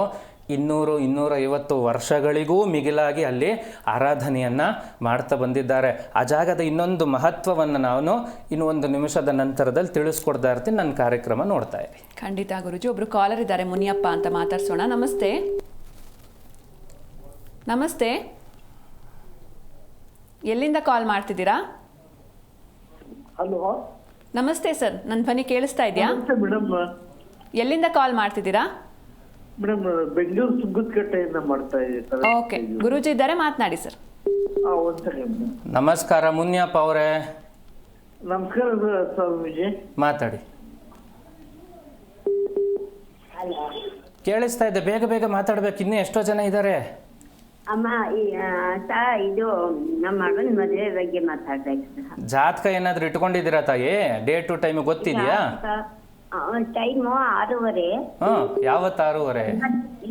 200-250 ವರ್ಷಗಳಿಗೂ ಮಿಗಿಲಾಗಿ ಅಲ್ಲಿ ಆರಾಧನೆಯನ್ನು ಮಾಡ್ತಾ ಬಂದಿದ್ದಾರೆ. ಆ ಜಾಗದ ಇನ್ನೊಂದು ಮಹತ್ವವನ್ನು ನಾನು ಇನ್ನು ಒಂದು ನಿಮಿಷದ ನಂತರದಲ್ಲಿ ತಿಳಿಸ್ಕೊಡ್ತಾ ಇರ್ತೀನಿ. ನನ್ನ ಕಾರ್ಯಕ್ರಮ ನೋಡ್ತಾ ಇರಿ. ಖಂಡಿತ ಗುರುಜಿ. ಒಬ್ರು ಕಾಲರ್ ಇದ್ದಾರೆ, ಮುನಿಯಪ್ಪ ಅಂತ, ಮಾತಾಡ್ಸೋಣ. ನಮಸ್ತೆ. ನಮಸ್ತೆ, ಎಲ್ಲಿಂದ ಕಾಲ್ ಮಾಡ್ತಿದ್ದೀರಾ? ಹಲೋ, ನಮಸ್ತೆ ಸರ್, ನನ್ನ ಧ್ವನಿ ಕೇಳಿಸ್ತಾ ಇದೆಯಾ? ಮೇಡಮ್. ಎಲ್ಲಿಂದ ಕಾಲ್ ಮಾಡ್ತಿದ್ದೀರಾ? ಮೇಡಮ್, ಬೆಂಗಳೂರು ಸುಂಗದಕಟ್ಟೆಯಿಂದ ಮಾಡ್ತಾ ಇದ್ದೀನಿ. ಓಕೆ, ಗುರೂಜಿ ಇದ್ದಾರೆ, ಮಾತನಾಡಿ ಸರ್. ಒಂದು ಸೆಕೆಂಡ್. ನಮಸ್ಕಾರ ಮುನಿಯಪ್ಪ ಅವರೇ. ನಮಸ್ಕಾರ ಸ್ವಾಮೀಜಿ. ಮಾತಾಡಿ. ಕೇಳಿಸ್ತಾ ಇದೆ, ಬೇಗ ಬೇಗ ಮಾತಾಡ್ಬೇಕು, ಇನ್ನೂ ಎಷ್ಟೋ ಜನ ಇದ್ದಾರೆ. ಅಮ್ಮ ಇದು ನಮ್ಮ ಮಗನ ಮದುವೆ ಬಗ್ಗೆ ಮಾತಾಡ್ಬೇಕು ಸರ್. ಜಾತಕ ಏನಾದರೂ ಇಟ್ಕೊಂಡಿದ್ದೀರಾ ತಾಯಿ? ಡೇಟ್ ಟು ಟೈಮ್ ಗೊತ್ತಿದೆಯಾ? ಟೈಮು 6:30. ಹಾಂ, ಯಾವತ್ತು 6:30?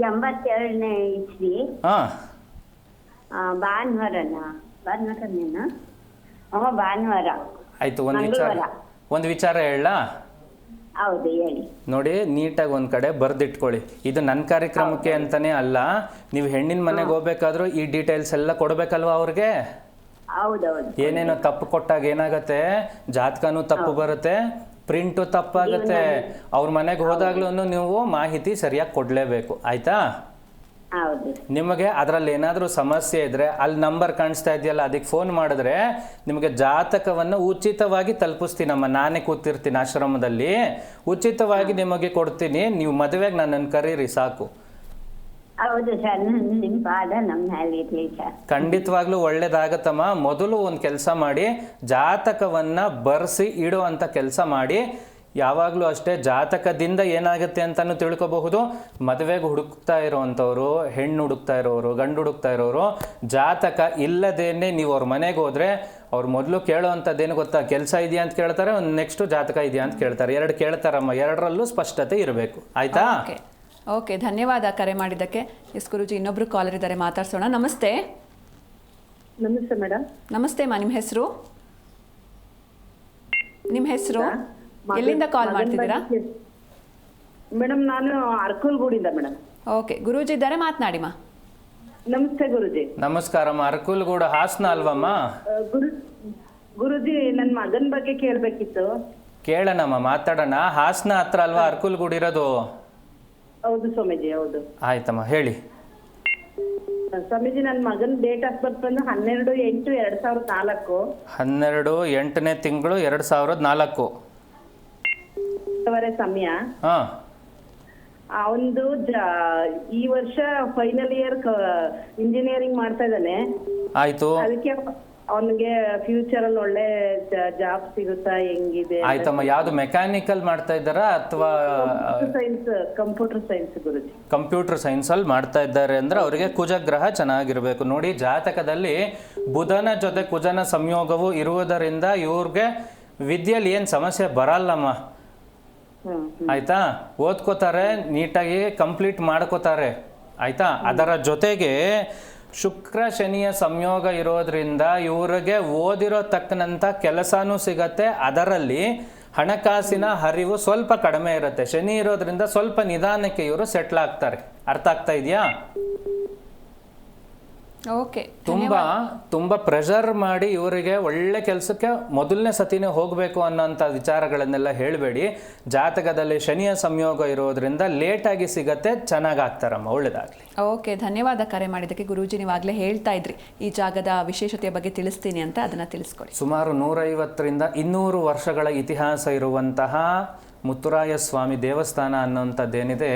82ನೇ ಇಸ್ವಿ. ಹಾಂ, ಭಾನುವಾರನೇನಾ? ಭಾನುವಾರ. ಆಯಿತು. ಮಂಗಳವಾರ. ಒಂದು ವಿಚಾರ ಹೇಳಲಾ? ಹೌದು, ಹೇಳಿ. ನೋಡಿ, ನೀಟಾಗಿ ಒಂದು ಕಡೆ ಬರೆದಿಟ್ಕೊಳ್ಳಿ. ಇದು ನನ್ನ ಕಾರ್ಯಕ್ರಮಕ್ಕೆ ಅಂತಲೇ ಅಲ್ಲ, ನೀವು ಹೆಣ್ಣಿನ ಮನೆಗೆ ಹೋಗ್ಬೇಕಾದ್ರೂ ಈ ಡೀಟೇಲ್ಸ್ ಎಲ್ಲ ಕೊಡಬೇಕಲ್ವ ಅವ್ರಿಗೆ. ಹೌದೌದು. ಏನೇನೋ ತಪ್ಪು ಕೊಟ್ಟಾಗ ಏನಾಗತ್ತೆ, ಜಾತಕನೂ ತಪ್ಪು ಬರುತ್ತೆ, ಪ್ರಿಂಟು ತಪ್ಪಾಗುತ್ತೆ. ಅವ್ರ ಮನೆಗೆ ಹೋದಾಗ್ಲೂ ನೀವು ಮಾಹಿತಿ ಸರಿಯಾಗಿ ಕೊಡಲೇಬೇಕು, ಆಯಿತಾ? ಹೌದು. ನಿಮಗೆ ಅದರಲ್ಲಿ ಏನಾದರೂ ಸಮಸ್ಯೆ ಇದ್ದರೆ ಅಲ್ಲಿ ನಂಬರ್ ಕಾಣಿಸ್ತಾ ಇದೆಯಲ್ಲ, ಅದಕ್ಕೆ ಫೋನ್ ಮಾಡಿದ್ರೆ ನಿಮಗೆ ಜಾತಕವನ್ನು ಉಚಿತವಾಗಿ ತಲುಪಿಸ್ತೀನಮ್ಮ. ನಾನೇ ಕೂತಿರ್ತೀನಿ ಆಶ್ರಮದಲ್ಲಿ, ಉಚಿತವಾಗಿ ನಿಮಗೆ ಕೊಡ್ತೀನಿ. ನೀವು ಮದುವೆಗೆ ನನ್ನನ್ನು ಕರೀರಿ ಸಾಕು. ಹೌದು ಸರ್, ನಿಮ್ಮ ಪಾದ ನಮ್ಮ ಮೇಲೆ ಇರಲಿ ಸರ್. ಖಂಡಿತವಾಗ್ಲೂ ಒಳ್ಳೇದಾಗತ್ತಮ್ಮ. ಮೊದಲು ಒಂದು ಕೆಲಸ ಮಾಡಿ, ಜಾತಕವನ್ನು ಬರೆಸಿ ಇಡೋ ಅಂಥ ಕೆಲಸ ಮಾಡಿ. ಯಾವಾಗಲೂ ಅಷ್ಟೇ, ಜಾತಕದಿಂದ ಏನಾಗುತ್ತೆ ಅಂತಲೂ ತಿಳ್ಕೊಬಹುದು. ಮದುವೆಗೆ ಹುಡುಕ್ತಾ ಇರೋವಂಥವ್ರು, ಹೆಣ್ಣು ಹುಡುಕ್ತಾ ಇರೋರು, ಗಂಡು ಹುಡುಕ್ತಾ ಇರೋರು, ಜಾತಕ ಇಲ್ಲದೇನೆ ನೀವು ಅವ್ರ ಮನೆಗೆ ಹೋದರೆ ಅವ್ರು ಮೊದಲು ಕೇಳೋವಂಥದ್ದೇನು ಗೊತ್ತಾ? ಕೆಲಸ ಇದೆಯಾ ಅಂತ ಕೇಳ್ತಾರೆ, ಒಂದು ನೆಕ್ಸ್ಟು ಜಾತಕ ಇದೆಯಾ ಅಂತ ಕೇಳ್ತಾರೆ. 2 ಕೇಳ್ತಾರಮ್ಮ. 2ರಲ್ಲೂ ಸ್ಪಷ್ಟತೆ ಇರಬೇಕು, ಆಯಿತಾ? ಓಕೆ, ಧನ್ಯವಾದ ಕರೆ ಮಾಡಿದ್ದಕ್ಕೆ. ಎಸ್ ಗುರುಜಿ, ಇನ್ನೊಬ್ರು ಕಾಲರ್ ಇದ್ದಾರೆ, ಮಾತಾಡ್ಸೋಣ. ನಮಸ್ತೆ. ನಮಸ್ತೆ ಮೇಡಮ್. ನಮಸ್ತೆ ಅಮ್ಮ, ನಿಮ್ಮ ಹೆಸರು? ನಿಮ್ಮ ಹೆಸರು? ಎಲ್ಲಿಂದ ಕಾಲ್ ಮಾಡ್ತಿದ್ದೀರಾ? ಮೇಡಮ್, ನಾನು ಅರ್ಕಲ್ಗೂಡಿಂದ ಮೇಡಮ್. ಓಕೆ, ಗುರೂಜಿ ಇದ್ದಾರೆ, ಮಾತನಾಡಿಮ್ಮ. ನಮಸ್ತೆ ಗುರುಜಿ. ನಮಸ್ಕಾರಮ್ಮ. ಅರಕುಲ್ಗೂಡು ಹಾಸನ ಅಲ್ವಮ್ಮ? ಗುರುಜಿ, ನನ್ನ ಮಗನ ಬಗ್ಗೆ ಕೇಳಬೇಕಿತ್ತು. ಕೇಳೋಣಮ್ಮ, ಮಾತಾಡೋಣ. ಹಾಸನ ಹತ್ರ ಅಲ್ವಾ ಅರಕುಲ್ಗೂಡು ಇರೋದು? ಹೌದು ಸ್ವಾಮೀಜಿ, ಹೌದು. ಆಯ್ತಮ್ಮ, ಹೇಳಿ. ಸ್ವಾಮೀಜಿ, ನನ್ನ ಮಗನ ಡೇಟ್ ಆಫ್ ಬರ್ತ್ ಬಂದು 12/8/2004. 12/8ನೇ ತಿಂಗಳು 2004. ಸಮಯ. ಹಾಂ, ಅವನದು ಈ ವರ್ಷ ಫೈನಲ್ ಇಯರ್ ಇಂಜಿನಿಯರಿಂಗ್ ಮಾಡ್ತಾ ಇದ್ದಾನೆ. ಆಯ್ತು. ಅದಕ್ಕೆ ಅವನಿಗೆ ಫ್ಯೂಚರ್ ಅಲ್ಲಿ ಒಳ್ಳೆ ಜಾಬ್ ಸಿಗುತ್ತಾ, ಹೆಂಗಿದೆ? ಆಯ್ತಮ್ಮ. ಯಾವ್ದು ಮೆಕ್ಯಾನಿಕಲ್ ಮಾಡ್ತಾ ಇದ್ದಾರಾ ಅಥವಾ ಸೈನ್ಸ್? ಕಂಪ್ಯೂಟರ್ ಸೈನ್ಸ್ ಗುರುಜಿ. ಕಂಪ್ಯೂಟರ್ ಸೈನ್ಸಲ್ಲಿ ಮಾಡ್ತಾ ಇದ್ದಾರೆ ಅಂದ್ರೆ ಅವರಿಗೆ ಕುಜಗ್ರಹ ಚೆನ್ನಾಗಿರಬೇಕು. ನೋಡಿ, ಜಾತಕದಲ್ಲಿ ಬುಧನ ಜೊತೆ ಕುಜನ ಸಂಯೋಗವು ಇರುವುದರಿಂದ ಇವ್ರಿಗೆ ವಿದ್ಯೆಯಲ್ಲಿ ಏನು ಸಮಸ್ಯೆ ಬರಲ್ಲಮ್ಮ, ಆಯ್ತಾ? ಓದ್ಕೋತಾರೆ, ನೀಟಾಗಿ ಕಂಪ್ಲೀಟ್ ಮಾಡ್ಕೋತಾರೆ, ಆಯ್ತಾ? ಅದರ ಜೊತೆಗೆ ಶುಕ್ರ ಶನಿಯ ಸಂಯೋಗ ಇರೋದ್ರಿಂದ ಇವ್ರಿಗೆ ಓದಿರೋ ತಕ್ಕನಂಥ ಕೆಲಸನೂ ಸಿಗತ್ತೆ. ಅದರಲ್ಲಿ ಹಣಕಾಸಿನ ಹರಿವು ಸ್ವಲ್ಪ ಕಡಿಮೆ ಇರುತ್ತೆ. ಶನಿ ಇರೋದ್ರಿಂದ ಸ್ವಲ್ಪ ನಿಧಾನಕ್ಕೆ ಇವರು ಸೆಟ್ಲ್ ಆಗ್ತಾರೆ. ಅರ್ಥ ಆಗ್ತಾ ಇದೆಯಾ? ಓಕೆ, ತುಂಬ ಪ್ರೆಷರ್ ಮಾಡಿ ಇವರಿಗೆ ಒಳ್ಳೆ ಕೆಲಸಕ್ಕೆ ಮೊದಲನೇ ಸತಿನೇ ಹೋಗಬೇಕು ಅನ್ನೋಂಥ ವಿಚಾರಗಳನ್ನೆಲ್ಲ ಹೇಳಬೇಡಿ. ಜಾತಕದಲ್ಲಿ ಶನಿಯ ಸಂಯೋಗ ಇರೋದ್ರಿಂದ ಲೇಟಾಗಿ ಸಿಗತ್ತೆ, ಚೆನ್ನಾಗಿ ಆಗ್ತಾರಮ್ಮ. ಒಳ್ಳೇದಾಗಲಿ. ಓಕೆ, ಧನ್ಯವಾದ ಕರೆ ಮಾಡಿದ್ದಕ್ಕೆ. ಗುರೂಜಿ, ನೀವಾಗಲೇ ಹೇಳ್ತಾ ಇದ್ರಿ ಈ ಜಾಗದ ವಿಶೇಷತೆಯ ಬಗ್ಗೆ ತಿಳಿಸ್ತೀನಿ ಅಂತ, ಅದನ್ನು ತಿಳಿಸ್ಕೊಡಿ. ಸುಮಾರು 150ರಿಂದ 200 ವರ್ಷಗಳ ಇತಿಹಾಸ ಇರುವಂತಹ ಮುತ್ತುರಾಯ ಸ್ವಾಮಿ ದೇವಸ್ಥಾನ ಅನ್ನೋಂಥದ್ದೇನಿದೆ,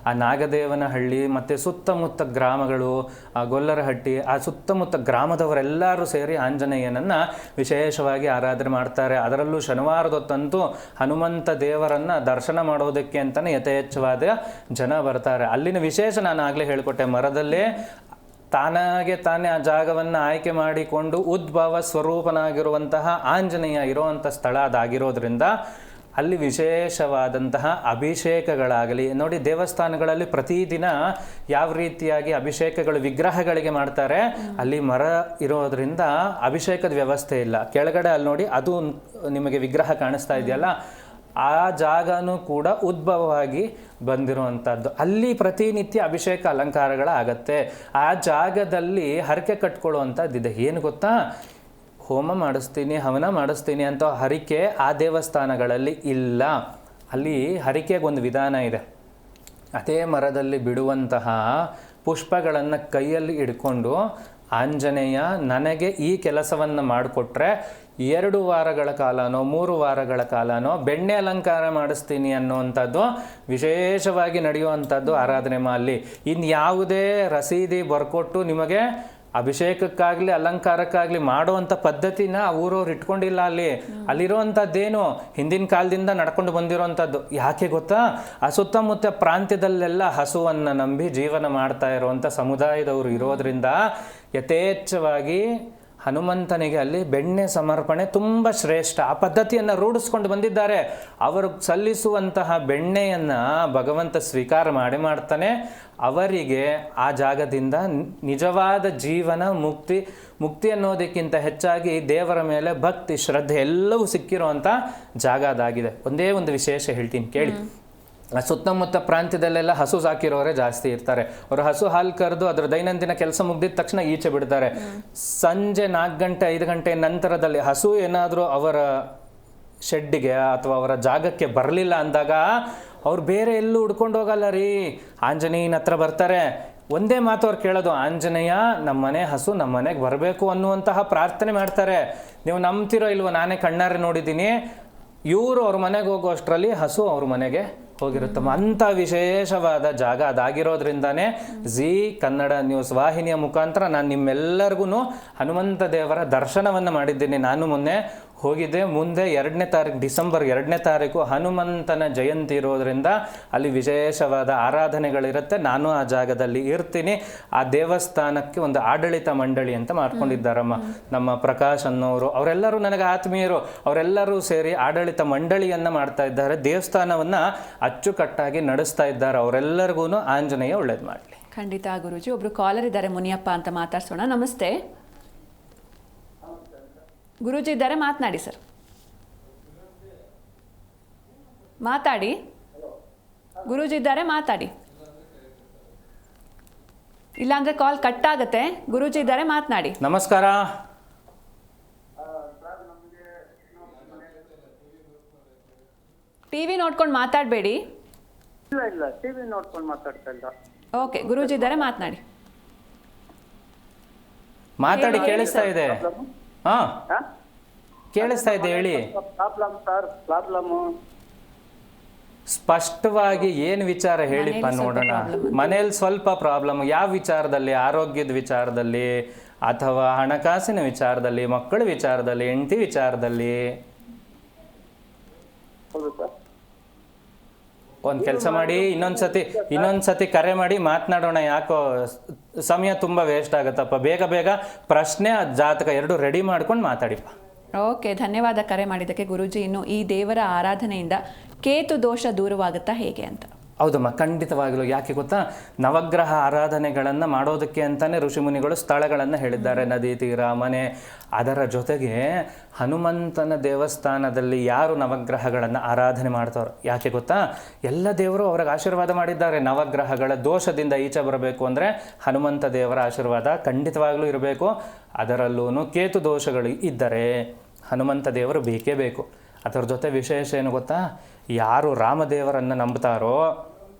ಆ ನಾಗದೇವನಹಳ್ಳಿ ಮತ್ತು ಸುತ್ತಮುತ್ತ ಗ್ರಾಮಗಳು, ಆ ಗೊಲ್ಲರಹಟ್ಟಿ, ಆ ಸುತ್ತಮುತ್ತ ಗ್ರಾಮದವರೆಲ್ಲರೂ ಸೇರಿ ಆಂಜನೇಯನನ್ನು ವಿಶೇಷವಾಗಿ ಆರಾಧನೆ ಮಾಡ್ತಾರೆ. ಅದರಲ್ಲೂ ಶನಿವಾರದೊತ್ತಂತೂ ಹನುಮಂತ ದೇವರನ್ನು ದರ್ಶನ ಮಾಡೋದಕ್ಕೆ ಅಂತಲೇ ಯಥೇಚ್ಛವಾದ ಜನ ಬರ್ತಾರೆ. ಅಲ್ಲಿನ ವಿಶೇಷ ನಾನು ಆಗಲೇ ಹೇಳಿಕೊಟ್ಟೆ, ಮರದಲ್ಲೇ ತಾನೇ ಆ ಜಾಗವನ್ನು ಆಯ್ಕೆ ಮಾಡಿಕೊಂಡು ಉದ್ಭವ ಸ್ವರೂಪನಾಗಿರುವಂತಹ ಆಂಜನೇಯ ಇರುವಂಥ ಸ್ಥಳ ಅದಾಗಿರೋದ್ರಿಂದ ಅಲ್ಲಿ ವಿಶೇಷವಾದಂತಹ ಅಭಿಷೇಕಗಳಾಗಲಿ. ನೋಡಿ, ದೇವಸ್ಥಾನಗಳಲ್ಲಿ ಪ್ರತಿದಿನ ಯಾವ ರೀತಿಯಾಗಿ ಅಭಿಷೇಕಗಳು ವಿಗ್ರಹಗಳಿಗೆ ಮಾಡ್ತಾರೆ, ಅಲ್ಲಿ ಮರ ಇರೋದ್ರಿಂದ ಅಭಿಷೇಕದ ವ್ಯವಸ್ಥೆ ಇಲ್ಲ. ಕೆಳಗಡೆ ಅಲ್ಲಿ ನೋಡಿ, ಅದು ನಿಮಗೆ ವಿಗ್ರಹ ಕಾಣಿಸ್ತಾ ಇದೆಯಲ್ಲ, ಆ ಜಾಗನೂ ಕೂಡ ಉದ್ಭವವಾಗಿ ಬಂದಿರುವಂಥದ್ದು. ಅಲ್ಲಿ ಪ್ರತಿನಿತ್ಯ ಅಭಿಷೇಕ ಅಲಂಕಾರಗಳಾಗತ್ತೆ. ಆ ಜಾಗದಲ್ಲಿ ಹರಕೆ ಕಟ್ಕೊಳ್ಳುವಂಥದ್ದಿದೆ. ಏನು ಗೊತ್ತಾ? ಹೋಮ ಮಾಡಿಸ್ತೀನಿ, ಹವನ ಮಾಡಿಸ್ತೀನಿ ಅಂತ ಹರಿಕೆ ಆ ದೇವಸ್ಥಾನಗಳಲ್ಲಿ ಇಲ್ಲ. ಅಲ್ಲಿ ಹರಿಕೆಗೊಂದು ವಿಧಾನ ಇದೆ. ಅದೇ ಮರದಲ್ಲಿ ಬಿಡುವಂತಹ ಪುಷ್ಪಗಳನ್ನು ಕೈಯಲ್ಲಿ ಹಿಡ್ಕೊಂಡು ಆಂಜನೇಯ ನನಗೆ ಈ ಕೆಲಸವನ್ನು ಮಾಡಿಕೊಟ್ರೆ 2 ವಾರಗಳ ಕಾಲನೋ 3 ವಾರಗಳ ಕಾಲನೋ ಬೆಣ್ಣೆ ಅಲಂಕಾರ ಮಾಡಿಸ್ತೀನಿ ಅನ್ನುವಂಥದ್ದು ವಿಶೇಷವಾಗಿ ನಡೆಯುವಂಥದ್ದು ಆರಾಧನೆ ಅಲ್ಲಿ. ಇನ್ನು ಯಾವುದೇ ರಸೀದಿ ಬರ್ಕೊಟ್ಟು ನಿಮಗೆ ಅಭಿಷೇಕಕ್ಕಾಗಲಿ ಅಲಂಕಾರಕ್ಕಾಗಲಿ ಮಾಡುವಂಥ ಪದ್ಧತಿನ ಊರವ್ರು ಇಟ್ಕೊಂಡಿಲ್ಲ ಅಲ್ಲಿರೋವಂಥದ್ದೇನು ಹಿಂದಿನ ಕಾಲದಿಂದ ನಡ್ಕೊಂಡು ಬಂದಿರೋವಂಥದ್ದು. ಯಾಕೆ ಗೊತ್ತಾ? ಆ ಸುತ್ತಮುತ್ತ ಪ್ರಾಂತ್ಯದಲ್ಲೆಲ್ಲ ಹಸುವನ್ನು ನಂಬಿ ಜೀವನ ಮಾಡ್ತಾ ಇರುವಂಥ ಸಮುದಾಯದವರು ಇರೋದ್ರಿಂದ ಯಥೇಚ್ಛವಾಗಿ ಹನುಮಂತನಿಗೆ ಅಲ್ಲಿ ಬೆಣ್ಣೆ ಸಮರ್ಪಣೆ ತುಂಬ ಶ್ರೇಷ್ಠ. ಆ ಪದ್ಧತಿಯನ್ನು ರೂಢಿಸ್ಕೊಂಡು ಬಂದಿದ್ದಾರೆ. ಅವರು ಸಲ್ಲಿಸುವಂತಹ ಬೆಣ್ಣೆಯನ್ನು ಭಗವಂತ ಸ್ವೀಕಾರ ಮಾಡ್ತಾನೆ. ಅವರಿಗೆ ಆ ಜಾಗದಿಂದ ನಿಜವಾದ ಜೀವನ ಮುಕ್ತಿ ಅನ್ನೋದಕ್ಕಿಂತ ಹೆಚ್ಚಾಗಿ ದೇವರ ಮೇಲೆ ಭಕ್ತಿ ಶ್ರದ್ಧೆ ಎಲ್ಲವೂ ಸಿಕ್ಕಿರುವಂಥ ಜಾಗ ಅದಾಗಿದೆ. ಒಂದೇ ಒಂದು ವಿಶೇಷ ಹೇಳ್ತೀನಿ ಕೇಳಿ. ಸುತ್ತಮುತ್ತ ಪ್ರಾಂತ್ಯದಲ್ಲೆಲ್ಲ ಹಸು ಸಾಕಿರೋರೇ ಜಾಸ್ತಿ ಇರ್ತಾರೆ. ಅವರು ಹಸು ಹಾಲು ಕರೆದು ಅದರ ದೈನಂದಿನ ಕೆಲಸ ಮುಗ್ದಿದ ತಕ್ಷಣ ಈಚೆ ಬಿಡ್ತಾರೆ. ಸಂಜೆ 4 ಗಂಟೆ 5 ಗಂಟೆ ನಂತರದಲ್ಲಿ ಹಸು ಏನಾದರೂ ಅವರ ಶೆಡ್ಡಿಗೆ ಅಥವಾ ಅವರ ಜಾಗಕ್ಕೆ ಬರಲಿಲ್ಲ ಅಂದಾಗ ಅವ್ರು ಬೇರೆ ಎಲ್ಲೂ ಹುಡ್ಕೊಂಡು ಹೋಗಲ್ಲ ರೀ, ಆಂಜನೇಯನ ಹತ್ರ ಬರ್ತಾರೆ. ಒಂದೇ ಮಾತು ಅವ್ರು ಕೇಳೋದು, ಆಂಜನೇಯ ನಮ್ಮನೆ ಹಸು ನಮ್ಮನೆಗೆ ಬರಬೇಕು ಅನ್ನುವಂತಹ ಪ್ರಾರ್ಥನೆ ಮಾಡ್ತಾರೆ. ನೀವು ನಂಬ್ತಿರೋ ಇಲ್ವೋ, ನಾನೇ ಕಣ್ಣಾರೆ ನೋಡಿದ್ದೀನಿ. ಇವರು ಅವ್ರ ಮನೆಗೆ ಹೋಗೋ ಅಷ್ಟರಲ್ಲಿ ಹಸು ಅವ್ರ ಮನೆಗೆ ಹೋಗಿರುತ್ತಮ್ಮ. ಅಂಥ ವಿಶೇಷವಾದ ಜಾಗ ಅದಾಗಿರೋದ್ರಿಂದಾನೇ ಜೀ ಕನ್ನಡ ನ್ಯೂಸ್ ವಾಹಿನಿಯ ಮುಖಾಂತರ ನಾನು ನಿಮ್ಮೆಲ್ಲರಿಗೂ ಹನುಮಂತ ದೇವರ ದರ್ಶನವನ್ನು ಮಾಡಿದ್ದೀನಿ. ನಾನು ಮೊನ್ನೆ ಹೋಗಿದ್ದೆ. ಮುಂದೆ ಡಿಸೆಂಬರ್ 2ನೇ ತಾರೀಕು ಹನುಮಂತನ ಜಯಂತಿ ಇರೋದ್ರಿಂದ ಅಲ್ಲಿ ವಿಶೇಷವಾದ ಆರಾಧನೆಗಳಿರುತ್ತೆ. ನಾನು ಆ ಜಾಗದಲ್ಲಿ ಇರ್ತೀನಿ. ಆ ದೇವಸ್ಥಾನಕ್ಕೆ ಒಂದು ಆಡಳಿತ ಮಂಡಳಿ ಅಂತ ಮಾಡ್ಕೊಂಡಿದ್ದಾರಮ್ಮ. ನಮ್ಮ ಪ್ರಕಾಶ್ ಅನ್ನೋರು, ಅವರೆಲ್ಲರೂ ನನಗೆ ಆತ್ಮೀಯರು. ಅವರೆಲ್ಲರೂ ಸೇರಿ ಆಡಳಿತ ಮಂಡಳಿಯನ್ನು ಮಾಡ್ತಾ ಇದ್ದಾರೆ. ದೇವಸ್ಥಾನವನ್ನು ಅಚ್ಚುಕಟ್ಟಾಗಿ ನಡೆಸ್ತಾ ಇದ್ದಾರೆ. ಅವರೆಲ್ಲರಿಗೂ ಆಂಜನೇಯ ಒಳ್ಳೇದು ಮಾಡಲಿ. ಖಂಡಿತ ಗುರುಜಿ. ಒಬ್ರು ಕಾಲರ್ ಇದ್ದಾರೆ, ಮುನಿಯಪ್ಪ ಅಂತ, ಮಾತಾಡ್ಸೋಣ. ನಮಸ್ತೆ ಗುರೂಜಿ ಇದ್ದಾರೆ, ಮಾತನಾಡಿ ಸರ್. ಮಾತಾಡಿ ಗುರೂಜಿ ಇದ್ದಾರೆ, ಮಾತಾಡಿ. ಇಲ್ಲಾಂದ್ರೆ ಕಾಲ್ ಕಟ್ ಆಗತ್ತೆ. ಗುರೂಜಿ ಇದ್ದಾರೆ, ಮಾತನಾಡಿ. ನಮಸ್ಕಾರ. ಟಿವಿ ನೋಡ್ಕೊಂಡು ಮಾತಾಡಬೇಡಿ. ಇಲ್ಲ ಟಿವಿ ನೋಡ್ಕೊಂಡು ಮಾತಾಡ್ತಾ ಇಲ್ಲ. ಓಕೆ, ಗುರೂಜಿ ಇದ್ದಾರೆ, ಮಾತನಾಡಿ. ಮಾತಾಡಿ, ಕೇಳಿಸ್ತಾ ಇದೆ. ಹಾ, ಕೇಳಿಸ್ತಾ ಇದೆ, ಹೇಳಿ. ಪ್ರಾಬ್ಲಮ್ ಸ್ಪಷ್ಟವಾಗಿ ಏನು ವಿಚಾರ ಹೇಳಿಪ್ಪ ನೋಡೋಣ. ಮನೇಲಿ ಸ್ವಲ್ಪ ಪ್ರಾಬ್ಲಮ್. ಯಾವ ವಿಚಾರದಲ್ಲಿ? ಆರೋಗ್ಯದ ವಿಚಾರದಲ್ಲಿ ಅಥವಾ ಹಣಕಾಸಿನ ವಿಚಾರದಲ್ಲಿ, ಮಕ್ಕಳ ವಿಚಾರದಲ್ಲಿ, ಹೆಂಡತಿ ವಿಚಾರದಲ್ಲಿ? ಒಂದು ಕೆಲಸ ಮಾಡಿ, ಇನ್ನೊಂದ್ಸತಿ ಕರೆ ಮಾಡಿ ಮಾತನಾಡೋಣ. ಯಾಕೋ ಸಮಯ ತುಂಬ ವೇಸ್ಟ್ ಆಗುತ್ತಪ್ಪ. ಬೇಗ ಪ್ರಶ್ನೆ ಜಾತಕ ಎರಡು ರೆಡಿ ಮಾಡ್ಕೊಂಡು ಮಾತಾಡಿಪ್ಪ. ಓಕೆ, ಧನ್ಯವಾದ ಕರೆ ಮಾಡಿದ್ದಕ್ಕೆ ಗುರೂಜಿ. ಇನ್ನು ಈ ದೇವರ ಆರಾಧನೆಯಿಂದ ಕೇತು ದೋಷ ದೂರವಾಗುತ್ತಾ ಹೇಗೆ ಅಂತ? ಹೌದಮ್ಮ, ಖಂಡಿತವಾಗಲೂ. ಯಾಕೆ ಗೊತ್ತಾ? ನವಗ್ರಹ ಆರಾಧನೆಗಳನ್ನು ಮಾಡೋದಕ್ಕೆ ಅಂತಲೇ ಋಷಿಮುನಿಗಳು ಸ್ಥಳಗಳನ್ನು ಹೇಳಿದ್ದಾರೆ. ನದಿ ತೀರ, ಮನೆ. ಅದರ ಜೊತೆಗೆ ಹನುಮಂತನ ದೇವಸ್ಥಾನದಲ್ಲಿ ಯಾರು ನವಗ್ರಹಗಳನ್ನು ಆರಾಧನೆ ಮಾಡ್ತಾರೋ, ಯಾಕೆ ಗೊತ್ತಾ? ಎಲ್ಲ ದೇವರು ಅವ್ರಿಗೆ ಆಶೀರ್ವಾದ ಮಾಡಿದ್ದಾರೆ. ನವಗ್ರಹಗಳ ದೋಷದಿಂದ ಈಚೆ ಬರಬೇಕು ಅಂದರೆ ಹನುಮಂತ ದೇವರ ಆಶೀರ್ವಾದ ಖಂಡಿತವಾಗ್ಲೂ ಇರಬೇಕು. ಅದರಲ್ಲೂ ಕೇತು ದೋಷಗಳು ಇದ್ದರೆ ಹನುಮಂತ ದೇವರು ಬೇಕೇ ಬೇಕು. ಅದರ ಜೊತೆ ವಿಶೇಷ ಏನು ಗೊತ್ತಾ? ಯಾರು ರಾಮದೇವರನ್ನು ನಂಬ್ತಾರೋ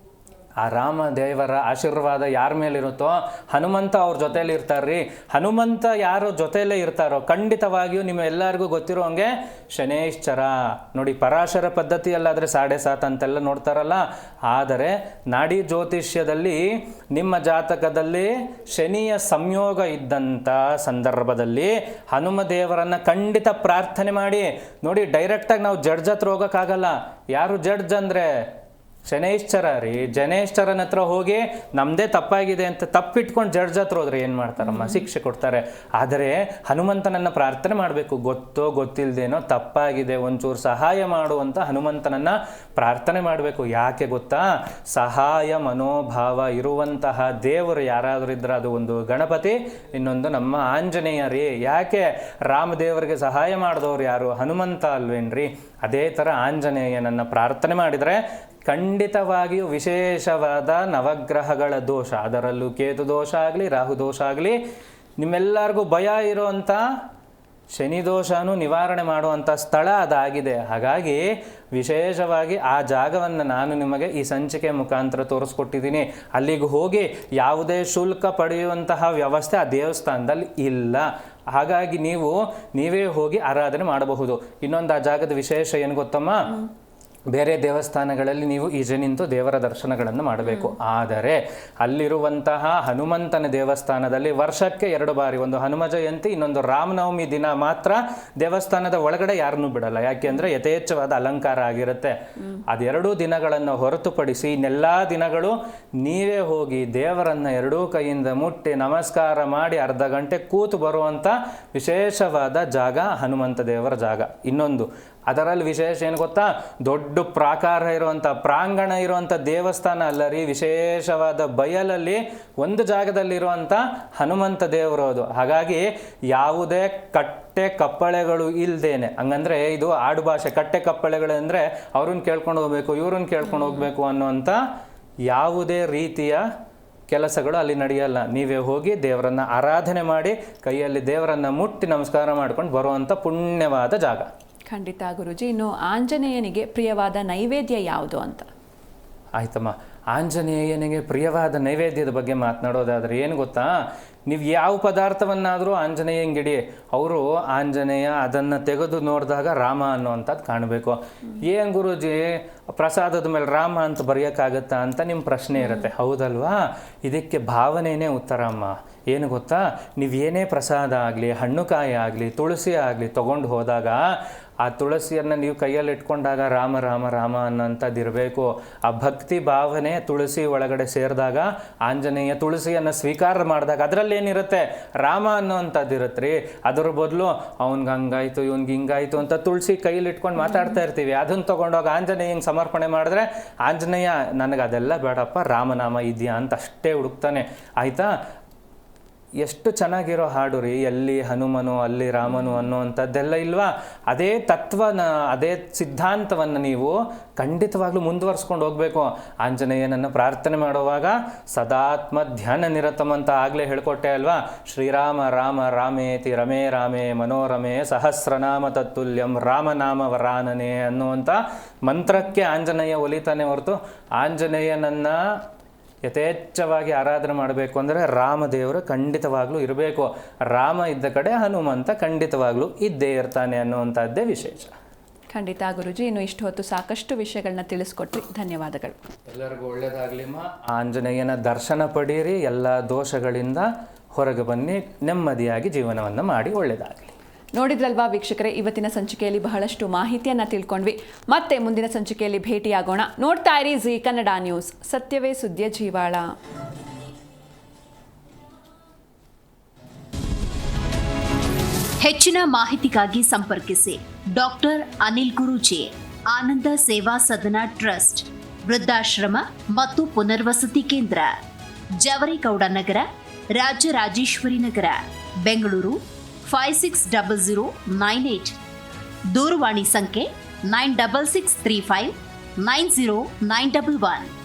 ಆ ರಾಮದೇವರ ಆಶೀರ್ವಾದ ಯಾರ ಮೇಲಿರುತ್ತೋ ಹನುಮಂತ ಅವ್ರ ಜೊತೆಯಲ್ಲಿ ಇರ್ತಾರ್ರಿ. ಹನುಮಂತ ಯಾರು ಜೊತೆಯಲ್ಲೇ ಇರ್ತಾರೋ ಖಂಡಿತವಾಗಿಯೂ ನಿಮ್ಮೆಲ್ಲರಿಗೂ ಗೊತ್ತಿರೋ ಹಂಗೆ ಶನೇಶ್ಚರ ನೋಡಿ. ಪರಾಶರ ಪದ್ಧತಿಯಲ್ಲಾದರೆ 7.5 ಅಂತೆಲ್ಲ ನೋಡ್ತಾರಲ್ಲ. ಆದರೆ ನಾಡಿ ಜ್ಯೋತಿಷ್ಯದಲ್ಲಿ ನಿಮ್ಮ ಜಾತಕದಲ್ಲಿ ಶನಿಯ ಸಂಯೋಗ ಇದ್ದಂಥ ಸಂದರ್ಭದಲ್ಲಿ ಹನುಮ ದೇವರನ್ನು ಖಂಡಿತ ಪ್ರಾರ್ಥನೆ ಮಾಡಿ ನೋಡಿ. ಡೈರೆಕ್ಟಾಗಿ ನಾವು ಜಡ್ಜ್ ಹತ್ರ ಹೋಗೋಕ್ಕಾಗಲ್ಲ. ಯಾರು ಜಡ್ಜ್ ಅಂದರೆ ಶನೇಶ್ಚರ ರೀ. ಜನೇಶ್ಚರನ ಹತ್ರ ಹೋಗಿ ನಮ್ಮದೇ ತಪ್ಪಾಗಿದೆ ಅಂತ ತಪ್ಪಿಟ್ಕೊಂಡು ಜಡ್ಜ್ ಹತ್ರ ಹೋದ್ರೆ ಏನು ಮಾಡ್ತಾರಮ್ಮ? ಶಿಕ್ಷೆ ಕೊಡ್ತಾರೆ. ಆದರೆ ಹನುಮಂತನನ್ನು ಪ್ರಾರ್ಥನೆ ಮಾಡಬೇಕು. ಗೊತ್ತೋ ಗೊತ್ತಿಲ್ಲದೇನೋ ತಪ್ಪಾಗಿದೆ, ಒಂಚೂರು ಸಹಾಯ ಮಾಡುವಂಥ ಹನುಮಂತನನ್ನು ಪ್ರಾರ್ಥನೆ ಮಾಡಬೇಕು. ಯಾಕೆ ಗೊತ್ತಾ? ಸಹಾಯ ಮನೋಭಾವ ಇರುವಂತಹ ದೇವರು ಯಾರಾದರೂ ಇದ್ರೆ ಅದು ಒಂದು ಗಣಪತಿ, ಇನ್ನೊಂದು ನಮ್ಮ ಆಂಜನೇಯ ರೀ. ಯಾಕೆ? ರಾಮದೇವರಿಗೆ ಸಹಾಯ ಮಾಡಿದವರು ಯಾರು? ಹನುಮಂತ ಅಲ್ವೇನ್ರಿ? ಅದೇ ಥರ ಆಂಜನೇಯನನ್ನು ಪ್ರಾರ್ಥನೆ ಮಾಡಿದರೆ ಖಂಡಿತವಾಗಿಯೂ ವಿಶೇಷವಾದ ನವಗ್ರಹಗಳ ದೋಷ, ಅದರಲ್ಲೂ ಕೇತು ದೋಷ ಆಗಲಿ ರಾಹು ದೋಷ ಆಗಲಿ, ನಿಮ್ಮೆಲ್ಲರಿಗೂ ಭಯ ಇರುವಂಥ ಶನಿ ದೋಷನೂ ನಿವಾರಣೆ ಮಾಡುವಂಥ ಸ್ಥಳ ಅದಾಗಿದೆ. ಹಾಗಾಗಿ ವಿಶೇಷವಾಗಿ ಆ ಜಾಗವನ್ನು ನಾನು ನಿಮಗೆ ಈ ಸಂಚಿಕೆ ಮುಖಾಂತರ ತೋರಿಸ್ಕೊಟ್ಟಿದ್ದೀನಿ. ಅಲ್ಲಿಗೆ ಹೋಗಿ ಯಾವುದೇ ಶುಲ್ಕ ಪಡೆಯುವಂತಹ ವ್ಯವಸ್ಥೆ ಆ ದೇವಸ್ಥಾನದಲ್ಲಿ ಇಲ್ಲ. ಹಾಗಾಗಿ ನೀವೇ ಹೋಗಿ ಆರಾಧನೆ ಮಾಡಬಹುದು. ಇನ್ನೊಂದು ಆ ಜಾಗದ ವಿಶೇಷ ಏನು ಗೊತ್ತಮ್ಮ? ಬೇರೆ ದೇವಸ್ಥಾನಗಳಲ್ಲಿ ನೀವು ಈಜೆ ನಿಂತು ದೇವರ ದರ್ಶನಗಳನ್ನು ಮಾಡಬೇಕು. ಆದರೆ ಅಲ್ಲಿರುವಂತಹ ಹನುಮಂತನ ದೇವಸ್ಥಾನದಲ್ಲಿ ವರ್ಷಕ್ಕೆ 2 ಬಾರಿ, ಒಂದು ಹನುಮ ಜಯಂತಿ, ಇನ್ನೊಂದು ರಾಮನವಮಿ ದಿನ ಮಾತ್ರ ದೇವಸ್ಥಾನದ ಒಳಗಡೆ ಯಾರನ್ನೂ ಬಿಡಲ್ಲ. ಯಾಕೆಂದ್ರೆ ಯಥೇಚ್ಛವಾದ ಅಲಂಕಾರ ಆಗಿರುತ್ತೆ. ಅದೆರಡೂ ದಿನಗಳನ್ನು ಹೊರತುಪಡಿಸಿ ಇನ್ನೆಲ್ಲ ದಿನಗಳು ನೀವೇ ಹೋಗಿ ದೇವರನ್ನ 2 ಕೈಯಿಂದ ಮುಟ್ಟಿ ನಮಸ್ಕಾರ ಮಾಡಿ ಅರ್ಧ ಗಂಟೆ ಕೂತು ಬರುವಂತ ವಿಶೇಷವಾದ ಜಾಗ ಹನುಮಂತ ದೇವರ ಜಾಗ. ಇನ್ನೊಂದು ಅದರಲ್ಲಿ ವಿಶೇಷ ಏನು ಗೊತ್ತಾ, ದೊಡ್ಡ ಪ್ರಾಕಾರ ಇರುವಂಥ ಪ್ರಾಂಗಣ ಇರುವಂಥ ದೇವಸ್ಥಾನ ಅಲ್ಲ ರೀ, ವಿಶೇಷವಾದ ಬಯಲಲ್ಲಿ ಒಂದು ಜಾಗದಲ್ಲಿರುವಂಥ ಹನುಮಂತ ದೇವರು ಅದು. ಹಾಗಾಗಿ ಯಾವುದೇ ಕಟ್ಟೆ ಕಪ್ಪಳೆಗಳು ಇಲ್ದೇನೆ, ಹಂಗಂದ್ರೆ ಇದು ಆಡು ಭಾಷೆ, ಕಟ್ಟೆ ಕಪ್ಪಳೆಗಳು ಅಂದರೆ ಅವ್ರನ್ನ ಕೇಳ್ಕೊಂಡು ಹೋಗ್ಬೇಕು ಇವ್ರನ್ನ ಕೇಳ್ಕೊಂಡು ಹೋಗ್ಬೇಕು ಅನ್ನೋಂಥ ಯಾವುದೇ ರೀತಿಯ ಕೆಲಸಗಳು ಅಲ್ಲಿ ನಡೆಯಲ್ಲ. ನೀವೇ ಹೋಗಿ ದೇವರನ್ನ ಆರಾಧನೆ ಮಾಡಿ ಕೈಯಲ್ಲಿ ದೇವರನ್ನ ಮುಟ್ಟಿ ನಮಸ್ಕಾರ ಮಾಡ್ಕೊಂಡು ಬರುವಂಥ ಪುಣ್ಯವಾದ ಜಾಗ. ಖಂಡಿತ ಗುರುಜಿ. ಇನ್ನು ಆಂಜನೇಯನಿಗೆ ಪ್ರಿಯವಾದ ನೈವೇದ್ಯ ಯಾವುದು ಅಂತ? ಆಯ್ತಮ್ಮ, ಆಂಜನೇಯನಿಗೆ ಪ್ರಿಯವಾದ ನೈವೇದ್ಯದ ಬಗ್ಗೆ ಮಾತನಾಡೋದಾದ್ರೆ ಏನು ಗೊತ್ತಾ, ನೀವು ಯಾವ ಪದಾರ್ಥವನ್ನಾದರೂ ಆಂಜನೇಯಂಗಿಡಿ, ಅವರು ಆಂಜನೇಯ ಅದನ್ನು ತೆಗೆದು ನೋಡಿದಾಗ ರಾಮ ಅನ್ನೋವಂಥದ್ದು ಕಾಣಬೇಕು. ಏನು ಗುರುಜಿ ಪ್ರಸಾದದ ಮೇಲೆ ರಾಮ ಅಂತ ಬರೆಯೋಕ್ಕಾಗತ್ತಾ ಅಂತ ನಿಮ್ಮ ಪ್ರಶ್ನೆ ಇರುತ್ತೆ, ಹೌದಲ್ವಾ? ಇದಕ್ಕೆ ಭಾವನೆಯೇ ಉತ್ತರ ಅಮ್ಮ. ಏನು ಗೊತ್ತಾ, ನೀವು ಏನೇ ಪ್ರಸಾದ ಆಗಲಿ, ಹಣ್ಣುಕಾಯಿ ಆಗಲಿ, ತುಳಸಿ ಆಗಲಿ ತೊಗೊಂಡು ಹೋದಾಗ ಆ ತುಳಸಿಯನ್ನು ನೀವು ಕೈಯಲ್ಲಿ ಇಟ್ಕೊಂಡಾಗ ರಾಮ ರಾಮ ರಾಮ ಅನ್ನೋಂಥದ್ದು ಇರಬೇಕು. ಆ ಭಕ್ತಿ ಭಾವನೆ ತುಳಸಿ ಒಳಗಡೆ ಸೇರಿದಾಗ, ಆಂಜನೇಯ ತುಳಸಿಯನ್ನು ಸ್ವೀಕಾರ ಮಾಡಿದಾಗ ಅದರಲ್ಲೇನಿರುತ್ತೆ, ರಾಮ ಅನ್ನೋವಂಥದ್ದು ಇರುತ್ತೆ ರೀ. ಅದರ ಬದಲು ಅವ್ನಿಗೆ ಹಂಗಾಯ್ತು ಇವ್ನಿಗೆ ಹಿಂಗಾಯ್ತು ಅಂತ ತುಳಸಿ ಕೈಯಲ್ಲಿ ಇಟ್ಕೊಂಡು ಮಾತಾಡ್ತಾ ಇರ್ತೀವಿ. ಅದನ್ನು ತೊಗೊಂಡೋಗಿ ಆಂಜನೇಯಂಗೆ ಸಮರ್ಪಣೆ ಮಾಡಿದ್ರೆ ಆಂಜನೇಯ ನನಗೆ ಅದೆಲ್ಲ ಬೇಡಪ್ಪ, ರಾಮನಾಮ ಇದೆಯಾ ಅಂತ ಅಷ್ಟೇ ಹುಡುಕ್ತಾನೆ. ಆಯಿತಾ? ಎಷ್ಟು ಚೆನ್ನಾಗಿರೋ ಹಾಡು ರೀ, ಎಲ್ಲಿ ಹನುಮನು ಅಲ್ಲಿ ರಾಮನು ಅನ್ನೋವಂಥದ್ದೆಲ್ಲ ಇಲ್ವಾ? ಅದೇ ತತ್ವನ, ಅದೇ ಸಿದ್ಧಾಂತವನ್ನು ನೀವು ಖಂಡಿತವಾಗ್ಲೂ ಮುಂದುವರ್ಸ್ಕೊಂಡು ಹೋಗಬೇಕು. ಆಂಜನೇಯನನ್ನು ಪ್ರಾರ್ಥನೆ ಮಾಡುವಾಗ ಸದಾತ್ಮ ಧ್ಯಾನ ನಿರತಂ ಅಂತ ಆಗಲೇ ಹೇಳ್ಕೊಟ್ಟೆ ಅಲ್ವಾ? ಶ್ರೀರಾಮ ರಾಮ ರಾಮೇತಿ ರಮೇ ರಾಮೇ ಮನೋರಮೆ ಸಹಸ್ರನಾಮ ತತ್ತುಲ್ಯಂ ರಾಮನಾಮ ವರಾನನೆ ಅನ್ನುವಂಥ ಮಂತ್ರಕ್ಕೆ ಆಂಜನೇಯ ಒಲಿತಾನೆ ಹೊರತು, ಆಂಜನೇಯನನ್ನು ಯಥೇಚ್ಛವಾಗಿ ಆರಾಧನೆ ಮಾಡಬೇಕು ಅಂದರೆ ರಾಮದೇವರು ಖಂಡಿತವಾಗ್ಲೂ ಇರಬೇಕು. ರಾಮ ಇದ್ದ ಕಡೆ ಹನುಮಂತ ಖಂಡಿತವಾಗ್ಲೂ ಇದ್ದೇ ಇರ್ತಾನೆ ಅನ್ನುವಂಥದ್ದೇ ವಿಶೇಷ. ಖಂಡಿತ ಗುರುಜಿ. ಇನ್ನು ಇಷ್ಟು ಹೊತ್ತು ಸಾಕಷ್ಟು ವಿಷಯಗಳನ್ನ ತಿಳಿಸ್ಕೊಟ್ರಿ, ಧನ್ಯವಾದಗಳು. ಎಲ್ಲರಿಗೂ ಒಳ್ಳೆಯದಾಗಲಿಮ್ಮ. ಆಂಜನೇಯನ ದರ್ಶನ ಪಡೀರಿ, ಎಲ್ಲ ದೋಷಗಳಿಂದ ಹೊರಗೆ ಬನ್ನಿ, ನೆಮ್ಮದಿಯಾಗಿ ಜೀವನವನ್ನು ಮಾಡಿ, ಒಳ್ಳೆಯದಾಗಲಿ. ನೋಡಿದ್ರಲ್ವಾ ವೀಕ್ಷಕರೇ, ಇವತ್ತಿನ ಸಂಚಿಕೆಯಲ್ಲಿ ಬಹಳಷ್ಟು ಮಾಹಿತಿಯನ್ನು ತಿಳ್ಕೊಂಡ್ವಿ. ಮತ್ತೆ ಮುಂದಿನ ಸಂಚಿಕೆಯಲ್ಲಿ ಭೇಟಿಯಾಗೋಣ. ನೋಡ್ತಾ ಇರಿ ಜಿ ಕನ್ನಡ ನ್ಯೂಸ್, ಸತ್ಯವೇ ಸುದ್ದಿಯ ಜೀವಾಳ. ಹೆಚ್ಚಿನ ಮಾಹಿತಿಗಾಗಿ ಸಂಪರ್ಕಿಸಿ ಡಾಕ್ಟರ್ ಅನಿಲ್ ಗುರೂಜಿ, ಆನಂದ ಸೇವಾ ಸದನ ಟ್ರಸ್ಟ್, ವೃದ್ಧಾಶ್ರಮ ಮತ್ತು ಪುನರ್ವಸತಿ ಕೇಂದ್ರ, ಜವರೇಗೌಡ ನಗರ, ರಾಜರಾಜೇಶ್ವರಿ ನಗರ, ಬೆಂಗಳೂರು 560098. ದೂರವಾಣಿ ಸಂಖ್ಯೆ 9663590911.